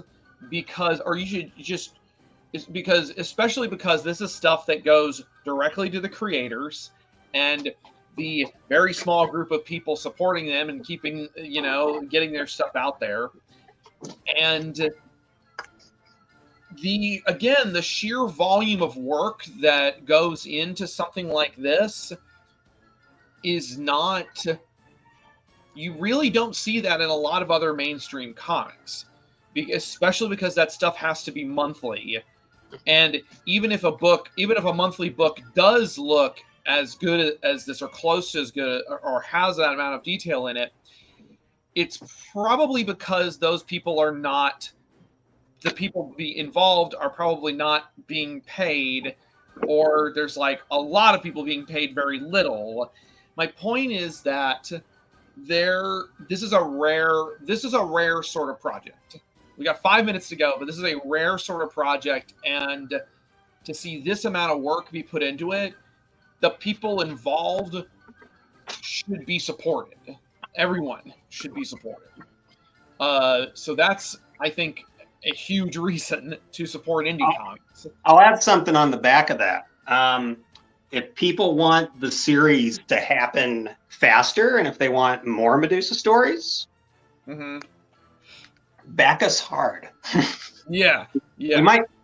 especially because this is stuff that goes directly to the creators and the very small group of people supporting them and keeping, getting their stuff out there. And the sheer volume of work that goes into something like this is not, you really don't see that in a lot of other mainstream comics, especially because that stuff has to be monthly. And even if a monthly book does look as good as this or close to as good or has that amount of detail in it, it's probably because those people are not, the people involved are probably not being paid, or there's like a lot of people being paid very little. My point is that this is a rare sort of project. We got 5 minutes to go, but this is a rare sort of project, and to see this amount of work be put into it, the people involved should be supported. Everyone should be supported. So that's, I think, a huge reason to support indie comics. I'll add something on the back of that. If people want the series to happen faster, and if they want more Medusa stories, back us hard. Yeah.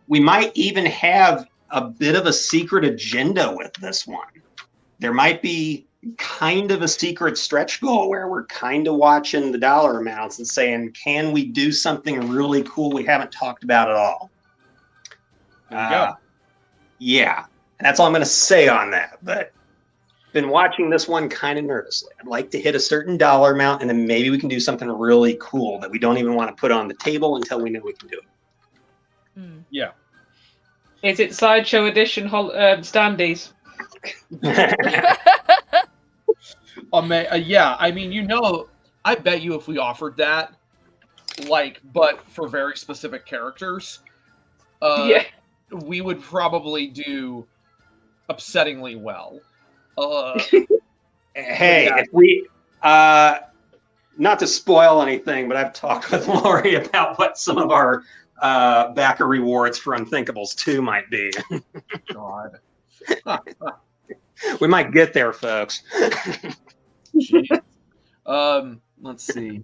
We might even have a bit of a secret agenda with this one. There might be kind of a secret stretch goal where we're kind of watching the dollar amounts and saying, can we do something really cool we haven't talked about at all? There you go. Yeah. And that's all I'm going to say on that. But been watching this one kind of nervously. I'd like to hit a certain dollar amount, and then maybe we can do something really cool that we don't even want to put on the table until we know we can do it. Yeah. Is it Sideshow Edition standees? Yeah, I mean, I bet you if we offered that, but for very specific characters, we would probably do upsettingly well. Hey, if we, not to spoil anything, but I've talked with Lori about what some of our backer rewards for Unthinkables 2 might be. God. We might get there, folks. Let's see.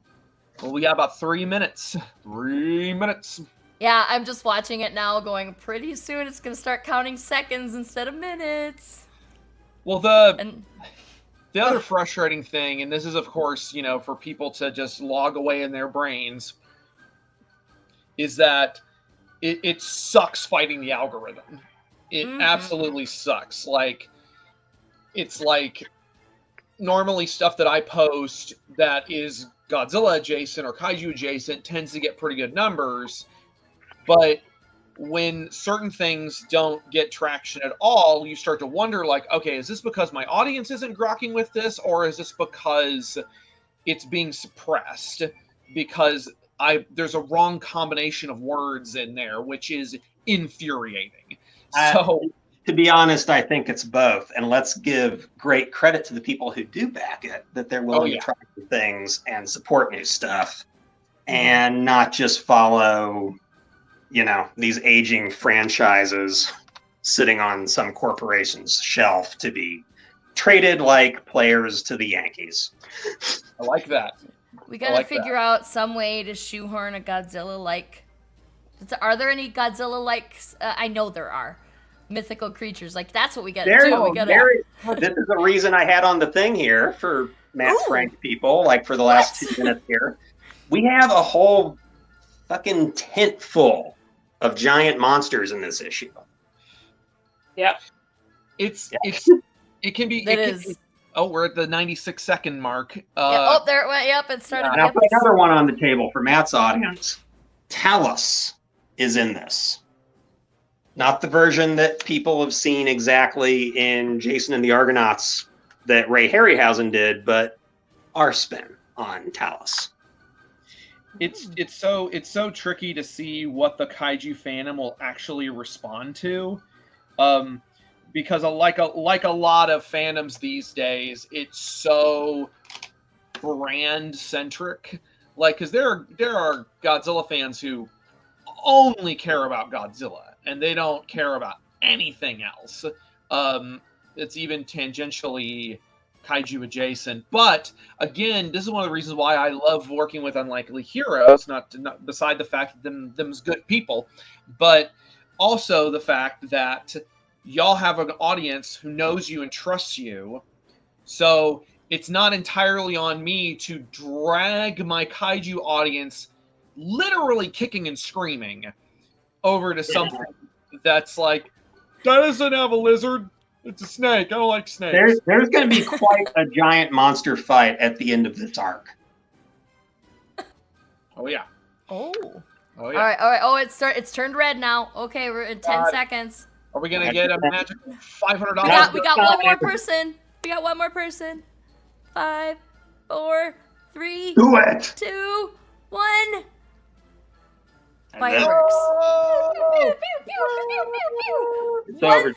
Well, we got about 3 minutes. 3 minutes. Yeah, I'm just watching it now going, pretty soon it's going to start counting seconds instead of minutes. Well, the other frustrating thing, and this is, of course, for people to just log away in their brains, is that it sucks fighting the algorithm. It absolutely sucks. It's like normally stuff that I post that is Godzilla adjacent or Kaiju adjacent tends to get pretty good numbers, but when certain things don't get traction at all, you start to wonder, okay, is this because my audience isn't grokking with this, or is this because it's being suppressed because there's a wrong combination of words in there, which is infuriating. So, to be honest, I think it's both. And let's give great credit to the people who do back it, that they're willing to try new things and support new stuff and not just follow, these aging franchises sitting on some corporation's shelf to be traded like players to the Yankees. I like that. We gotta figure out some way to shoehorn a Godzilla-like. Are there any Godzilla-like? I know there are mythical creatures. That's what we gotta do. This is the reason I had on the thing here for Matt Frank people. For the last 2 minutes here, we have a whole fucking tent full of giant monsters in this issue. Yeah, it can be. We're at the 96-second mark. There it went. Yep, it started. And I'll put another one on the table for Matt's audience. Talus is in this. Not the version that people have seen exactly in Jason and the Argonauts that Ray Harryhausen did, but our spin on Talus. it's so tricky to see what the kaiju fandom will actually respond to, because like a lot of fandoms these days, it's so brand centric. Like, because there are Godzilla fans who only care about Godzilla and they don't care about anything else. It's even tangentially kaiju adjacent. But again, this is one of the reasons why I love working with Unlikely Heroes, not beside the fact that them's good people, but also the fact that y'all have an audience who knows you and trusts you. So it's not entirely on me to drag my kaiju audience literally kicking and screaming over to something that's like, that doesn't have a lizard. It's a snake. I don't like snakes. There's going to be quite a giant monster fight at the end of this arc. Oh yeah. Oh. Oh yeah. All right. Oh, it's turned red now. Okay, we're in 10 seconds. Are we gonna get a magic $500? We got one more person. We got one more person. 5, 4, 3, Do it! 2, 1. And Fireworks. It's over,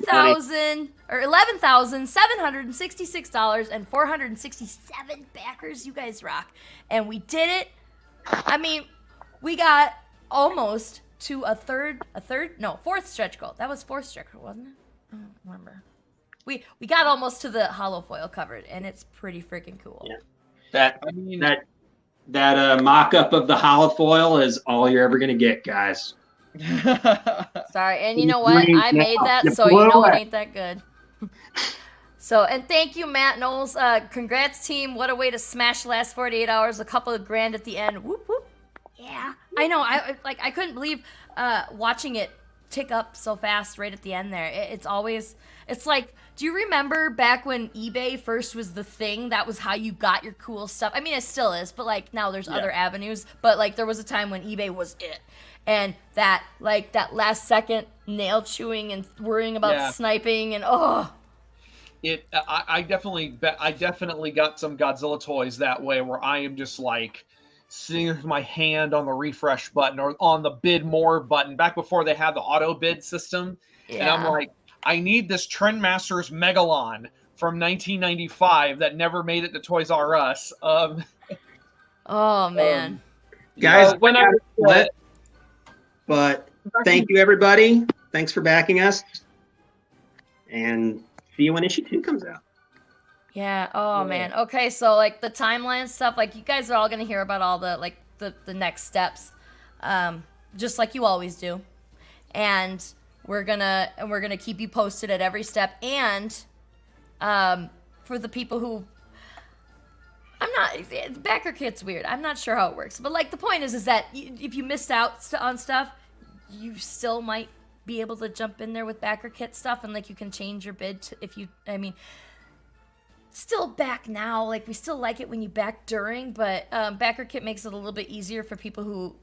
$11,766 and 467 backers. You guys rock, and we did it. I mean, we got almost to fourth stretch goal. That was fourth stretch goal, wasn't it? I don't remember. We got almost to the hollow foil covered, and it's pretty freaking cool. Yeah. That mock-up of the hollow foil is all you're ever going to get, guys. Sorry, and you know what? I made that, so you know it ain't that good. So, and thank you, Matt Knowles. Congrats, team. What a way to smash the last 48 hours. A couple of grand at the end. Whoop, whoop. Yeah. I know. I couldn't believe watching it tick up so fast right at the end there. It's like, do you remember back when eBay first was the thing? That was how you got your cool stuff. I mean, it still is, but like now there's other avenues. But like there was a time when eBay was it. And that last second nail chewing and worrying about sniping and I definitely got some Godzilla toys that way, where I am just like sitting with my hand on the refresh button or on the bid more button back before they had the auto bid system. And I'm like, I need this Trendmasters Megalon from 1995 that never made it to Toys R Us. Oh man, guys, but thank you everybody. Thanks for backing us, and see you when issue 2 comes out. Yeah. Oh man. Okay. So like the timeline stuff, like you guys are all gonna hear about all the the next steps, just like you always do, and we're gonna keep you posted at every step. And for the people who, backer kit's weird. I'm not sure how it works, but like the point is that if you missed out on stuff, you still might be able to jump in there with backer kit stuff, and like you can change your bid still back now. Like we still like it when you back during, but backer kit makes it a little bit easier for people who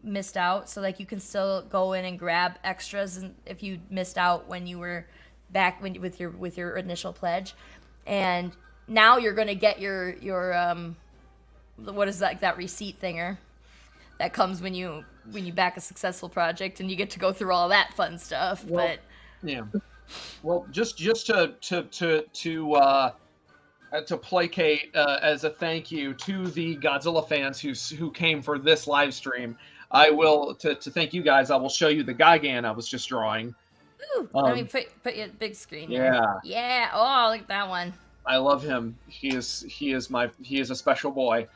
missed out. So like you can still go in and grab extras, and if you missed out when you were back with your initial pledge, and now you're gonna get your what is that receipt thinger that comes when you back a successful project, and you get to go through all that fun stuff. Well, just to placate as a thank you to the Godzilla fans who came for this live stream, I will to thank you guys. I will show you the Gigan I was just drawing. Ooh, let me put you big screen. Yeah. Yeah. Oh, look at that one. I love him. He is a special boy.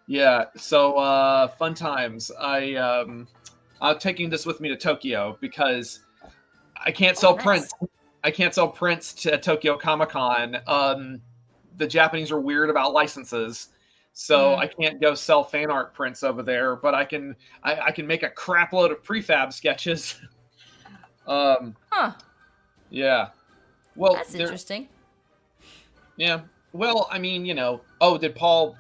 Yeah. So fun times. I'm taking this with me to Tokyo because I can't sell prints. I can't sell prints to Tokyo Comic-Con. The Japanese are weird about licenses, so I can't go sell fan art prints over there. But I can make a crap load of prefab sketches. Yeah. Well, that's interesting. Yeah. Well, I mean, Oh, did Paul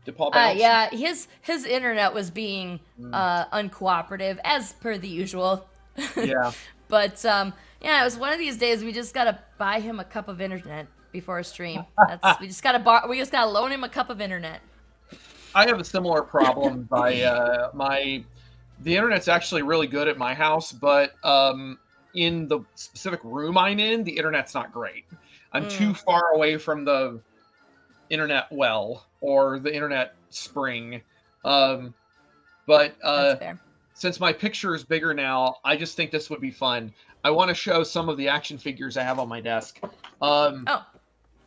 bounce? Yeah. His internet was being uncooperative as per the usual. Yeah. But yeah, it was one of these days we just gotta buy him a cup of internet before a stream. We just gotta loan him a cup of internet. I have a similar problem. The internet's actually really good at my house, but in the specific room I'm in, the internet's not great. I'm too far away from the internet well or the internet spring. But That's fair. since my picture is bigger now, I just think this would be fun. I want to show some of the action figures I have on my desk. Oh,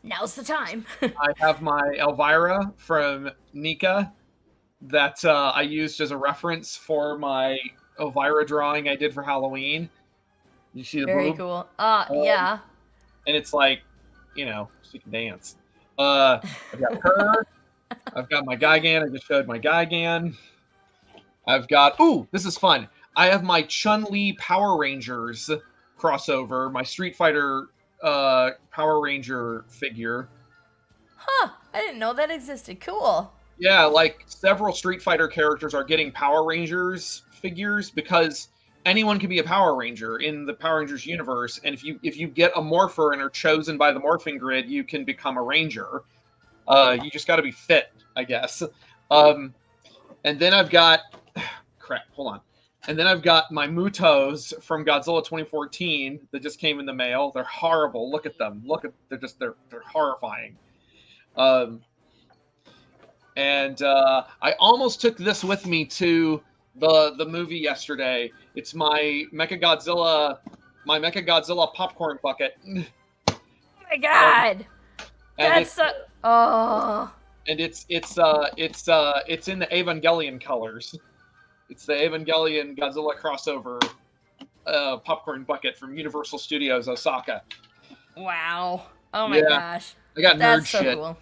now's the time. I have my Elvira from Nika that I used as a reference for my Elvira drawing I did for Halloween. You see the Very boob? cool. Yeah. And it's like, she can dance. I've got her. I've got my Gigan. I just showed my Gigan. I've got, this is fun. I have my Chun-Li Power Rangers crossover, my Street Fighter Power Ranger figure. Huh. I didn't know that existed. Cool. Yeah, like several Street Fighter characters are getting Power Rangers figures because anyone can be a Power Ranger in the Power Rangers universe, and if you get a morpher and are chosen by the morphing grid, you can become a ranger. You just got to be fit, I guess. And then I've got crap. Hold on. And then I've got my Mutos from Godzilla 2014 that just came in the mail. They're horrible. Look at them. They're horrifying. And I almost took this with me to the movie yesterday. It's my Mechagodzilla popcorn bucket. Oh my god. That's oh. And it's in the Evangelion colors. It's the Evangelion Godzilla crossover popcorn bucket from Universal Studios Osaka. Wow. Oh my gosh. I got That's nerd so shit. Cool.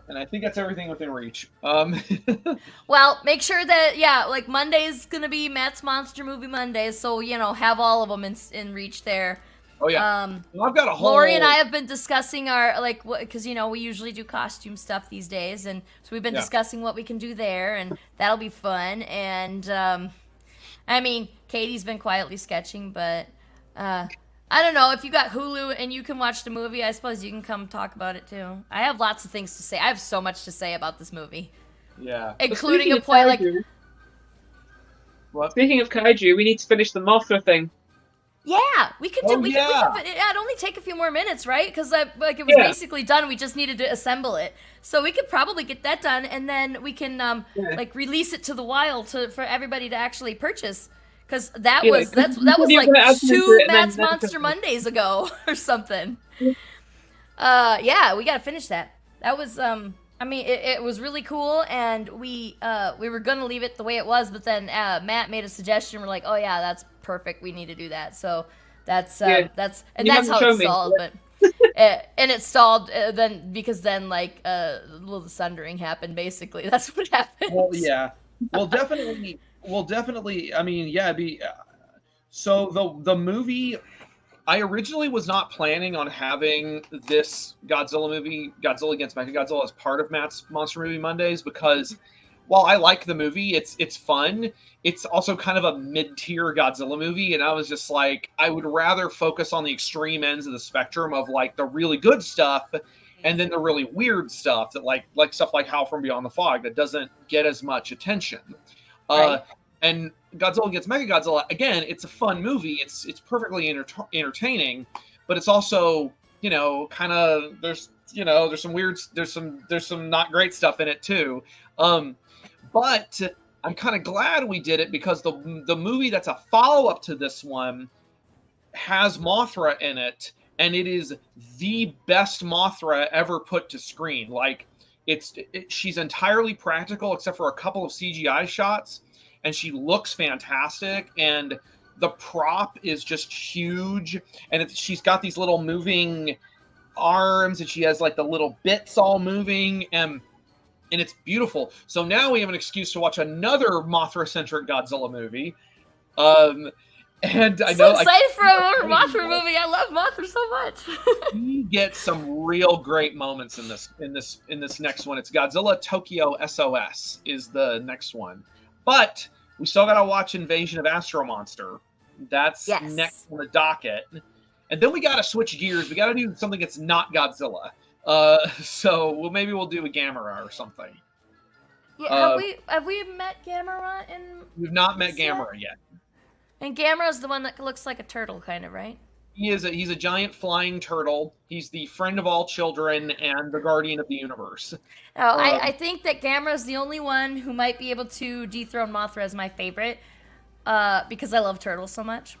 And I think that's everything within reach. Well, make sure that, like Monday's going to be Matt's Monster Movie Mondays, so, have all of them in reach there. Oh, yeah. Well, I've got a whole... Lori and I have been discussing our, because, we usually do costume stuff these days, and so we've been discussing what we can do there, and that'll be fun. And, I mean, Katie's been quietly sketching, but... I don't know, if you got Hulu and you can watch the movie, I suppose you can come talk about it too. I have lots of things to say. I have so much to say about this movie. Yeah. Including a point like... What? Speaking of kaiju, we need to finish the Mothra thing. Yeah, we could do it'd only take a few more minutes, right? Because it was basically done. We just needed to assemble it. So we could probably get that done, and then we can release it to the wild for everybody to actually purchase. Because that was like 2 Matt's Monster Mondays ago or something. Yeah, we got to finish that. That was it was really cool, and we were gonna leave it the way it was, but then Matt made a suggestion. We're like, oh yeah, that's perfect. We need to do that. So that's how it stalled. But and it stalled then because then a little sundering happened. Basically, that's what happened. Well, yeah. Well, definitely. I mean, yeah. So the movie, I originally was not planning on having this Godzilla movie, Godzilla against Mechagodzilla, as part of Matt's Monster Movie Mondays because, while I like the movie, it's fun. It's also kind of a mid-tier Godzilla movie, and I was just like, I would rather focus on the extreme ends of the spectrum of the really good stuff, and then the really weird stuff that like stuff like Howl from Beyond the Fog that doesn't get as much attention. Right. And Godzilla against Mechagodzilla, again, it's a fun movie. It's perfectly entertaining, but it's also, kind of there's some not great stuff in it too. But I'm kind of glad we did it because the movie that's a follow-up to this one has Mothra in it, and it is the best Mothra ever put to screen. She's entirely practical except for a couple of CGI shots, and she looks fantastic, and the prop is just huge, and she's got these little moving arms, and she has the little bits all moving, and it's beautiful. So now we have an excuse to watch another Mothra-centric Godzilla movie. And I know, excited for another Mothra movie. I love Mothra so much. We get some real great moments in this next one. It's Godzilla Tokyo SOS is the next one, but we still gotta watch Invasion of Astro Monster. That's next on the docket, and then we gotta switch gears. We gotta do something that's not Godzilla. So maybe we'll do a Gamera or something. Yeah, have we met Gamera in? We've not met this yet? Gamera yet. And Gamera's the one that looks like a turtle, kind of, right? He's a giant flying turtle. He's the friend of all children and the guardian of the universe. Oh, I think that Gamera's the only one who might be able to dethrone Mothra as my favorite, because I love turtles so much.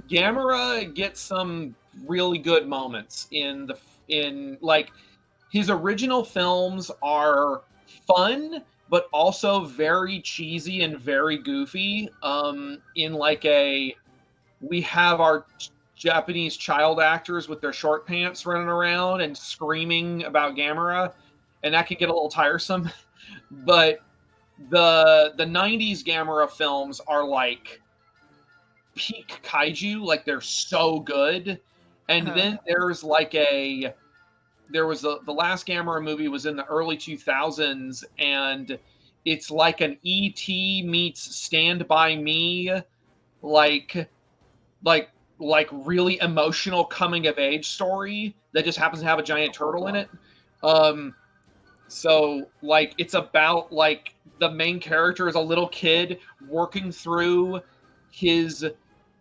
Gamera gets some really good moments in like his original films are fun, but also very cheesy and very goofy. In like we have our Japanese child actors with their short pants running around and screaming about Gamera, and that could get a little tiresome. But the 90s Gamera films are like peak kaiju, like they're so good. And then there's like the last Gamera movie was in the early 2000s, and it's like an E.T. meets Stand By Me, like really emotional coming of age story that just happens to have a giant turtle in it. So like it's about like the main character is a little kid working through his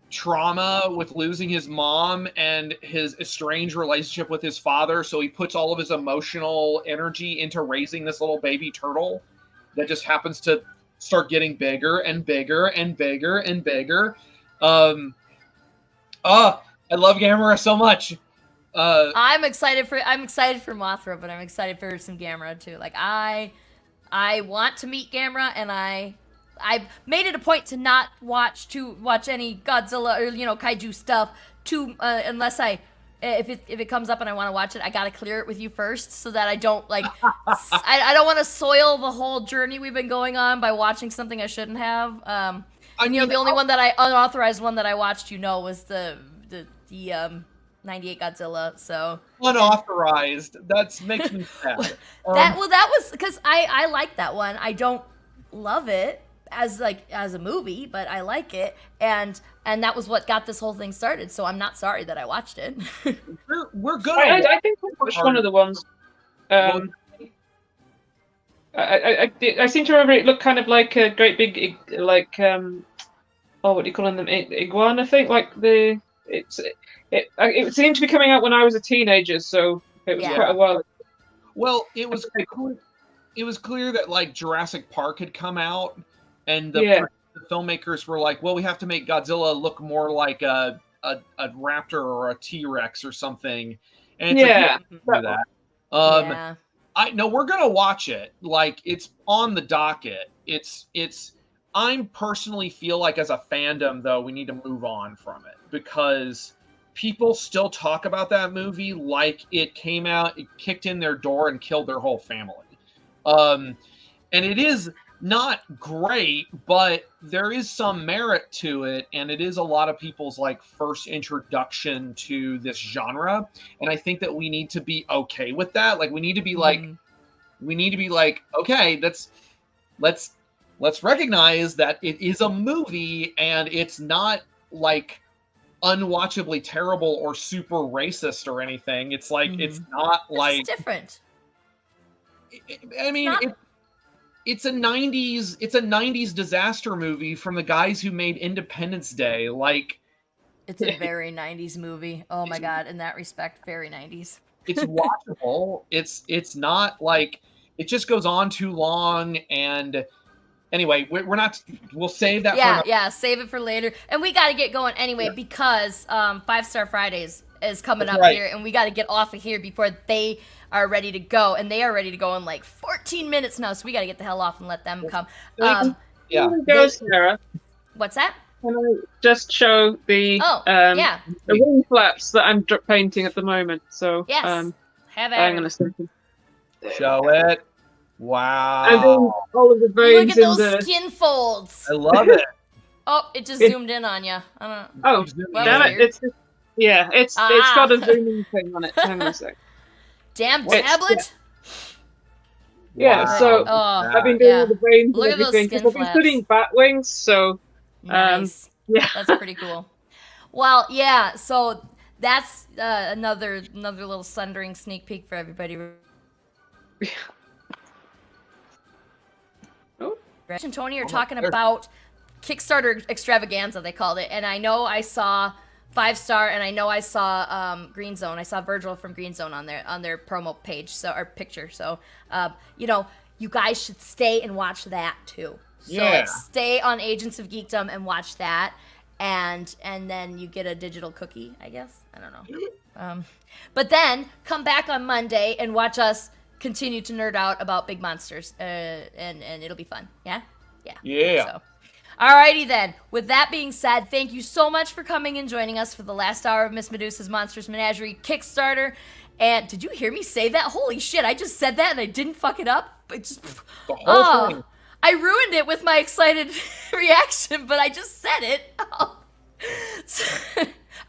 trauma with losing his mom and his estranged relationship with his father. So he puts all of his emotional energy into raising this little baby turtle that just happens to start getting bigger and bigger and bigger and bigger. I love Gamera so much. I'm excited for Mothra, but I'm excited for some Gamera too. Like I want to meet Gamera, and I made it a point to not watch any Godzilla or kaiju stuff unless if it comes up and I want to watch it, I gotta clear it with you first so that I don't I don't want to soil the whole journey we've been going on by watching something I shouldn't have. The only one that unauthorized one that I watched, was the 98 Godzilla. So unauthorized. That makes me sad. that was because I like that one. I don't love it as a movie, but I like it, and that was what got this whole thing started. So I'm not sorry that I watched it. We're good. I think I watched one of the ones. I seem to remember it looked kind of like a great big what do you call them? Iguana, I think. It seemed to be coming out when I was a teenager, so it was quite a while. Well, it was clear that like Jurassic Park had come out, and the filmmakers were like, well, we have to make Godzilla look more like a raptor or a T-Rex or something. And it's do that. I know we're gonna watch it. Like it's on the docket. I'm personally feel like as a fandom though, we need to move on from it because people still talk about that movie like it came out, it kicked in their door and killed their whole family. And it is not great, but there is some merit to it, and it is a lot of people's like first introduction to this genre. And I think that we need to be okay with that. Like we need to be like, okay, let's recognize that it is a movie and it's not like unwatchably terrible or super racist or anything. It's like it's not like it's different. I mean, it's a 90s disaster movie from the guys who made Independence Day. Like it's a very 90s movie. Oh my god, in that respect, very 90s. It's watchable. It's not like it just goes on too long. And anyway, we're not. We'll save that. Save it for later. And we got to get going anyway because 5 Star Fridays is coming up here, and we got to get off of here before they are ready to go. And they are ready to go in like 14 minutes now, so we got to get the hell off and let them come. Sarah. What's that? Can I just show the wing flaps that I'm painting at the moment? So yes, have at hang on a second. Show it. Wow. And then all of the veins look at those skin folds. I love it. Oh, it just zoomed in on you. I don't know. Oh, damn it! It's got a zooming thing on it. Hang on a sec. Damn tablet. Yeah, so I've been doing all the veins and everything because I've been studying bat wings. So nice. That's pretty cool. Well, so that's another little sundering sneak peek for everybody. Rich and Tony are talking about Kickstarter extravaganza, they called it. And I know I saw 5-star, and I know I saw Green Zone. I saw Virgil from Green Zone on their promo page, or picture. So, you guys should stay and watch that too. So stay on Agents of Geekdom and watch that, and then you get a digital cookie, I guess. I don't know. But then come back on Monday and watch us continue to nerd out about big monsters, and it'll be fun. Yeah. So. Alrighty then. With that being said, thank you so much for coming and joining us for the last hour of Miss Medusa's Monstrous Menagerie Kickstarter. And did you hear me say that? Holy shit! I just said that and I didn't fuck it up. It just thing. I ruined it with my excited reaction, but I just said it. Oh.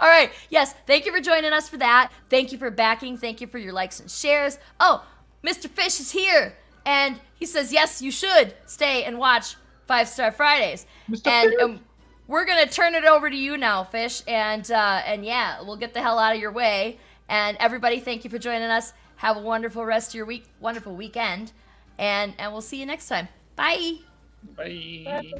All right. Yes. Thank you for joining us for that. Thank you for backing. Thank you for your likes and shares. Oh, Mr. Fish is here, and he says yes, you should stay and watch 5-Star Fridays. And we're gonna turn it over to you now, Fish, and yeah, we'll get the hell out of your way. And everybody, thank you for joining us. Have a wonderful rest of your week, wonderful weekend, and we'll see you next time. Bye. Bye.